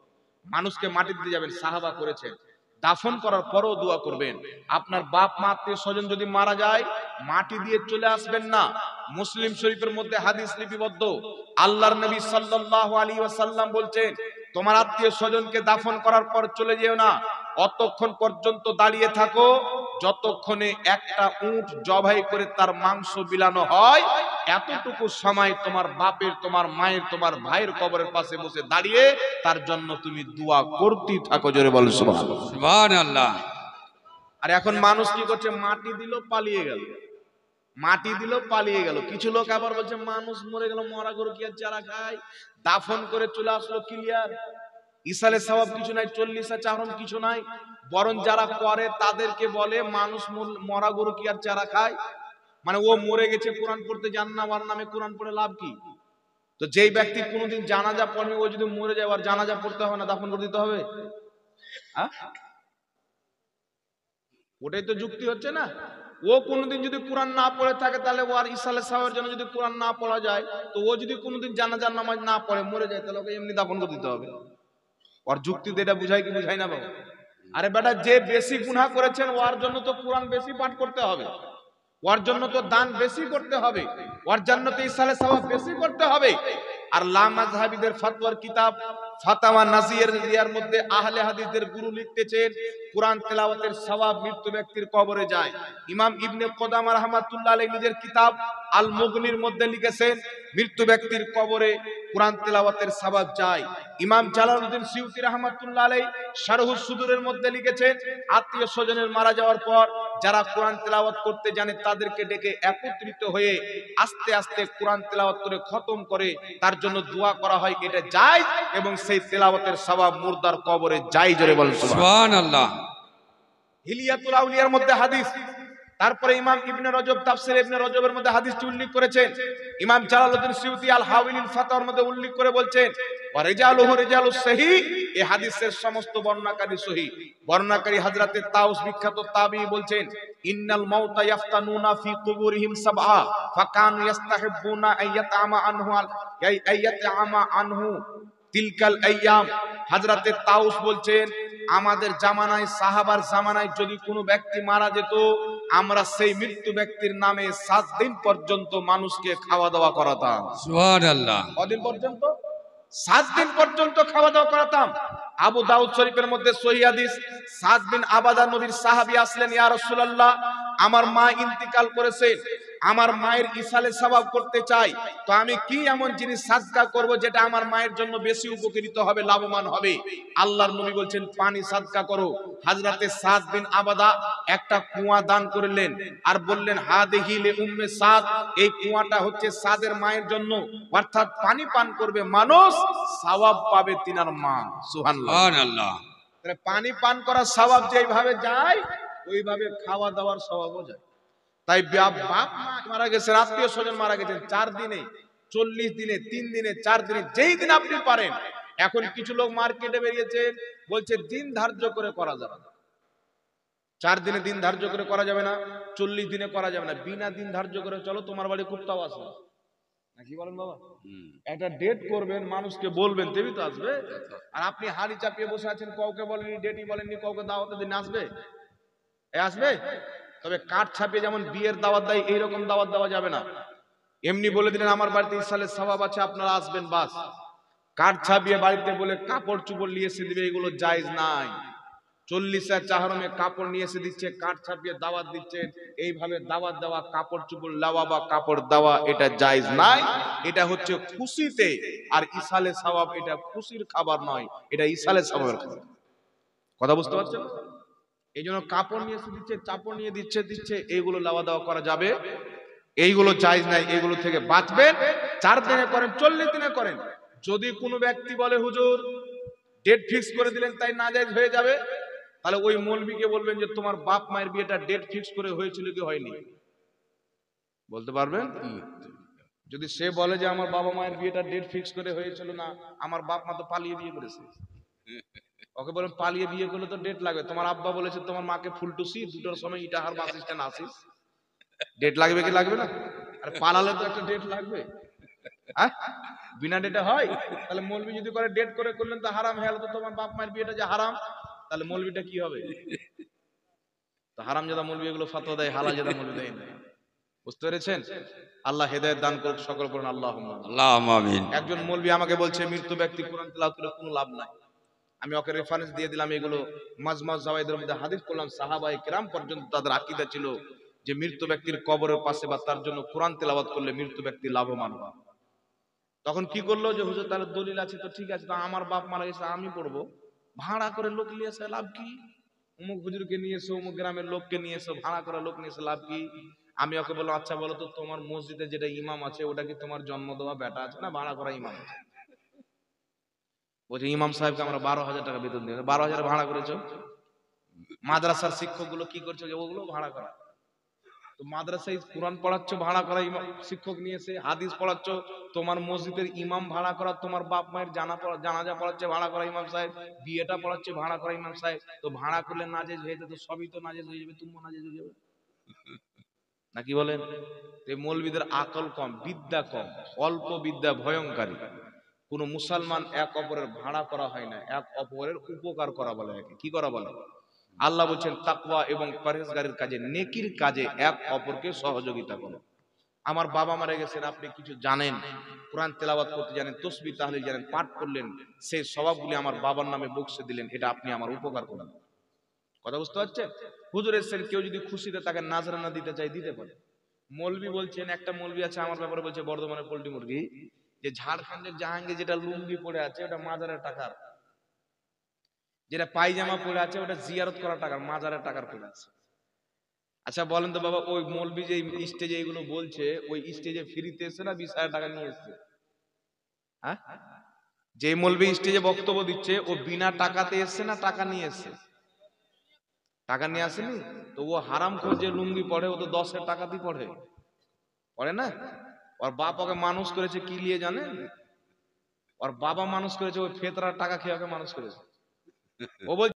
মানুষকে মাটি দিতে যাবেন, সাহাবা করেছেন। দাফন করার পরও দোয়া করবেন। আপনার বাপ মা আত্মীয় স্বজন যদি মারা যায়, মাটি দিয়ে চলে আসবেন না। মুসলিম শরীফের মধ্যে হাদিস লিপিবদ্ধ, আল্লাহর নবী সাল্লাল্লাহু আলাইহি ওয়াসাল্লাম বলছেন তোমার আত্মীয় স্বজনকে দাফন করার পর চলে যেও না, অতক্ষণ পর্যন্ত দাঁড়িয়ে থাকো যতক্ষণে একটা উট জবাই করে তার মাংস বিলানো হয়। এতটুকু সময় তোমার বাপের, তোমার মায়ের, তোমার ভাইয়ের কবরের পাশে বসে দাঁড়িয়ে তার জন্য তুমি দোয়া করতেই থাকো। জোরে বলেন সুবহানাল্লাহ। সুবহানাল্লাহ। আর এখন মানুষ কি করছে, মাটি দিল পালিয়ে গেল, মাটি দিল পালিয়ে গেল। কিছু লোক আবার বলছে মানুষ মরে গেল, মরা গরু কি আর চারা খায়? দাফন করে চলে আসলো, ক্লিয়ার, ইসালে সওয়াব কিছু নাই, 40 চারণ কিছু নাই। বরং যারা করে তাদেরকে বলে মানুষ মরা গরু কি আর চারা খায়? মানে ও মরে গেছে, কোরআন পড়তে জান না, ওর নামে কোরআন পড়ে লাভ কি? তো যেই ব্যক্তি কোনোদিন জানাজা পড়ে, ও যদি মরে যায় আর জানাজা পড়তে হবে না, দাফন করে দিতে হবে? ওটাই তো যুক্তি হচ্ছে না। ও কোনোদিন যদি কোরআন না পড়ে থাকে, তাহলে ও আর ইসালে সাহেবের জন্য যদি কোরআন না পড়া যায়, তো ও যদি কোনোদিন জানাজার নামাজ না পড়ে মরে যায়, তাহলে ওকে এমনি দাফন করে দিতে হবে। ওর যুক্তি এটা বুঝায় কি বুঝায় না বাবা? আরে বেটা, যে বেশি গুনাহ করেছেন ওর জন্য তো কোরআন বেশি পাঠ করতে হবে, ওর জন্য তো দান বেশি করতে হবে, ওর জন্য তো ইসালে সওয়াব বেশি করতে হবে। আর লা মাযহাবিদের ফতোয়ার কিতাব ফাতাওয়া নাজিয়ার মধ্যে আহলে হাদিসদের গুরু লিখতেছেন কোরআন তেলাওয়াতের সওয়াব মৃত্যু ব্যক্তির কবরে যায়। ইমাম ইবনে কুদামা রাহমাতুল্লাহ আলাইহি নিজের কিতাব আল মুগনির মধ্যে লিখেছেন মৃত্যু ব্যক্তির কবরে কোরআন তেলাওয়াতের সওয়াব যায়। ইমাম জালালউদ্দিন সিউতি রাহমাতুল্লাহ আলাইহি শারহুস সুদুরের মধ্যে লিখেছেন আত্মীয় স্বজনের মারা যাওয়ার পর যারা কোরআন তেলাওয়াত করতে জানে তাদেরকে ডেকে একত্রিত হয়ে আস্তে আস্তে কোরআন তেলাওয়াত করে খতম করে তার জন্য দোয়া করা হয়, এটা জায়েজ এবং সেই তেলাওয়াতের সওয়াব মুর্দার কবরে যায়। জোরে বলেন সুবহানাল্লাহ। হিলিয়াতুল আউলিয়ার মধ্যে হাদিস। তারপরে ইমাম ইবনে রজব তাফসীর ইবনে রজবের মধ্যে হাদিসটি উল্লেখ করেছেন। ইমাম জালালউদ্দিন সিউতি আল হাওয়াইলিল ফাতাওয়ার মধ্যে উল্লেখ করে বলছেন রিজালুহু রিজালুস সহি, এই হাদিসের সমস্ত বর্ণনাকারী সহি। বর্ণনাকারী হযরতে তাউস বিখ্যাত তাবী বলছেন, ইন্নাল মাউতা ইয়াফতানুনা ফি কুবুরিহিম সাবআ ফাকানু ইস্তাহিব্বুনা আইয়াতআমা আনহু তিলকাল আইয়াম। হযরতে তাউস বলছেন, আমাদের জামানায়, সাহাবার জামানায় যদি কোনো ব্যক্তি মারা যেত, আমরা সেই মৃত্যু ব্যক্তির নামে 7 দিন পর্যন্ত মানুষকে খাওয়া দাওয়া করাতাম। সুবহানাল্লাহ। কদিন পর্যন্ত? 7 দিন পর্যন্ত খাওয়া দাওয়া করাতাম। আবু দাউদ শরীফের মধ্যে সহিহ হাদিস, সাদ বিন আবাদা নবীর সাহাবী আসলেন, ইয়া রাসূলুল্লাহ, আমার মা ইন্তিকাল করেছে, আমার মায়ের ইসালে সওয়াব করতে চাই, তো আমি কি এমন জিনিস সাদকা করব যেটা আমার মায়ের জন্য বেশি উপকৃত হবে, লাভবান হবে? আল্লাহর নবী বলছেন, পানি সাদকা করো। হযরতে সাদ বিন আবাদা একটা কুয়া দান করলেন আর বললেন, হাদিহি লি উম্মে সাদ, এই কুয়াটা হচ্ছে সাদের মায়ের জন্য, অর্থাৎ পানি পান করবে মানুষ, সওয়াব পাবে তিনার মা। সুবহানাল্লাহ। সুবহানাল্লাহ। তাহলে পানি পান করার সওয়াব যেইভাবে যায়, ওইভাবে খাওয়া দাওয়ার সওয়াবও যায়। তাই বাপ মা মারা গেছে, আত্মীয় স্বজন মারা গেছেন, 4 দিনে, 40 দিনে, 3 দিনে, 4 দিনে, যেই দিন আপনি পারেন। এখন কিছু লোক মার্কেটে বেরিয়েছে, বলছে দিন ধার্য করে করা যাবে না, 4 দিনে দিন ধার্য করে করা যাবে না, 40 দিনে করা যাবে না, বিনা দিন ধার্য করে চলো, তোমার বাড়ি কুত্তাও আসবে নাকি, বলেন বাবা? একটা ডেট করবেন, মানুষকে বলবেন, তেমনি তো আসবে। আর আপনি হাড়ি চাপিয়ে বসে আছেন, কাউকে বলেননি, ডেটই বলেননি, কাউকে দাওয়াতে দিন, আসবে? আসবে। তবে কাঠ ছাপিয়ে যেমন বিয়ের দাওয়াত দেয়, এইরকম দাওয়াত দেওয়া যাবে না। এমনি বলে দিলেন, আমার বাড়িতে ইসালের সওয়াব আছে, আপনারা আসবেন, বাস। কাঠ ছাপিয়ে বাড়িতে বলে কাপড় চুপড় নিয়ে এসে দিবে, এগুলো জায়েজ নাই। 40 চাহরমে কাপড় নিয়ে এসে দিচ্ছে, কাঠ ছাপিয়ে দাওয়াত দিচ্ছে, এইভাবে দাওয়াত দেওয়া, কাপড় চুপড় লাওয়া বা কাপড় দেওয়া, এটা জায়েজ নাই। এটা হচ্ছে খুশিতে, আর ইসালে সওয়াব এটা খুশির খাবার নয়, এটা ইসালে সওয়াবের খাবার। কথা বুঝতে পারছেন? এই জন্য কাপড় নিয়ে এসে দিচ্ছে, চাপড় নিয়ে দিচ্ছে, এইগুলো লাওয়া দাওয়া করা যাবে, এইগুলো জায়েজ নাই, এইগুলো থেকে বাঁচবেন। 4 দিনে করেন, 40 দিনে করেন। যদি কোনো ব্যক্তি বলে, হুজুর ডেট ফিক্স করে দিলেন তাই নাজায়েজ হয়ে যাবে, তাহলে ওই মৌলবীকে বলবেন যে তোমার বাপ মায়ের বিয়েটা ডেট ফিক্স করে হয়েছিল কি হয়নি, বলতে পারবেন? যদি সে বলে যে আমার বাবা মায়ের বিয়েটা ডেট ফিক্স করে হয়েছিল না, আমার বাপ মা তো পালিয়ে বিয়ে করেছে, ওকে বলেন পালিয়ে বিয়ে করলে তো ডেট লাগবে। তোমার আব্বা বলেছে তোমার মাকে ফুলটুসি 2টার সময় ইটাহার বাস স্ট্যান্ড আসিস, ডেট লাগবে কি লাগবে না? আর পালালে তো একটা ডেট লাগবে, হ্যাঁ? বিনা ডেটে হয়? তাহলে মৌলবি যদি করে ডেট করে করলেন তো হারাম হয়ে গেল, তো তোমার বাপ মায়ের বিয়েটা যে হারাম, তাহলে মৌলবিটা কি হবে? তো হারাম জাদা মৌলবি এগুলো ফতোয়া দেয়, হালাল জাদা মৌলবি দেয় না। বুঝতে পেরেছেন? আল্লাহ হেদায়েত দান করুক, সকল পড়ুন আল্লাহুম্মা আমিন। একজন মৌলবি আমাকে বলছে, মৃত্যু ব্যক্তি কোরআন তেলাওয়াত করে কোনো লাভ নাই। আমি ওকে রেফারেন্স দিয়ে দিলাম, এগুলো মাজমাজ জাওয়াইদের মধ্যে হাদিস করলাম, সাহাবায়ে কেরাম পর্যন্ত তাদের আকীদা ছিল যে মৃত্যু ব্যক্তির কবরের পাশে বা তার জন্য কোরআন তেলাওয়াত করলে মৃত্যু ব্যক্তি লাভবান হয়। তখন কি করলো যে, হুজুর তাহলে দলিল আছে তো ঠিক আছে, তো আমার বাপ মারা গেছে, আমি পড়বো, ভাড়া করে লোক নিয়ে এসে লাভ কি? অমুক হুজুরকে নিয়ে এসো, অমুক গ্রামের লোককে নিয়ে এসো, ভাড়া করে লোক নিয়ে এসে লাভ কি? আমি ওকে বললাম, আচ্ছা বলো তো, তোমার মসজিদে যেটা ইমাম আছে, ওটা কি তোমার জন্ম দেওয়া বেটা আছে না ভাড়া করা ইমাম আছে? বলছে ইমাম সাহেবকে আমরা 12,000 টাকা বেতন দিই। 12,000 ভাড়া করেছো? মাদ্রাসার শিক্ষক গুলো কি করছো? ওগুলো ভাড়া করা। তো মাদ্রাসায় কোরআন পড়াচ্ছ, ভাড়া করা ইমাম শিক্ষক নিয়েছে, হাদিস পড়াচ্ছ, তোমার মসজিদের ইমাম ভাড়া করা, তোমার বাপ মায়ের জানাজা পড়াচ্ছে ভাড়া করা ইমাম সাহেব, বিয়েটা পড়াচ্ছে ভাড়া করা ইমাম সাহেব, তো ভাড়া করলে নাজেজ হয়ে যেত, সবই তো নাজেজ হয়ে যাবে, তুমিও নাজেজ হয়ে যাবে নাকি বলেন? এই মৌলবীদের আকল কম, বিদ্যা কম, অল্প বিদ্যা ভয়ঙ্করী। কোন মুসলমান এক অপরের ভাড়া করা হয় না, এক অপরের উপকার করা বলে। কি করা বলে? আল্লাহ বলছেন তাকওয়া এবং পরহেজগারির কাজে, নেকির কাজে এক অপরকে সহযোগিতা করো। আমার বাবা মারা গেছেন, আপনি কিছু জানেন, কোরআন তেলাওয়াত করতে জানেন, তাসবিহ তাহলিল জানেন, পাঠ করলেন, সেই সওয়াবগুলি আমার বাবার নামে বকশে দিলেন, এটা আপনি আমার উপকার করলেন। কথা বুঝতে পারছেন? হুজুর এসেছেন, কেউ যদি খুশিতে তাকে নাজরানা দিতে চাই, দিতে পারে। মৌলবি বলছেন, একটা মৌলবি আছে আমার ব্যাপারে বলছে, বর্ধমানের পোল্ট্রি মুরগি, যে ঝাড়খণ্ডের জাহাঙ্গীর যেটা লুঙ্গি পড়ে আছে ওটা মাজারের টাকার, যেটা পায়জামা পড়ে আছে ওটা জিয়ারত করা টাকার, মাজারের টাকার পড়ে আছে। আচ্ছা বলেন তো বাবা, ওই মৌলবি যে স্টেজে এগুলো বলছে, ওই স্টেজে ফ্রিতে এসে না 20,000 টাকা নিয়ে এসছে? হ্যাঁ, যে মৌলবি স্টেজে বক্তব্য দিচ্ছে ও বিনা টাকাতে এসছে না টাকা নিয়ে এসছে? টাকা নিয়ে আসেনি তো। ও হারামখোর যে লুঙ্গি পড়ে, ও তো 10-এর টাকাতেই পড়ে না? ওর বাপ ওকে মানুষ করেছে কি নিয়ে জানেন? ওর বাবা মানুষ করেছে, ওই ফেতরার টাকা খেয়ে ওকে মানুষ করেছে। ও বলছে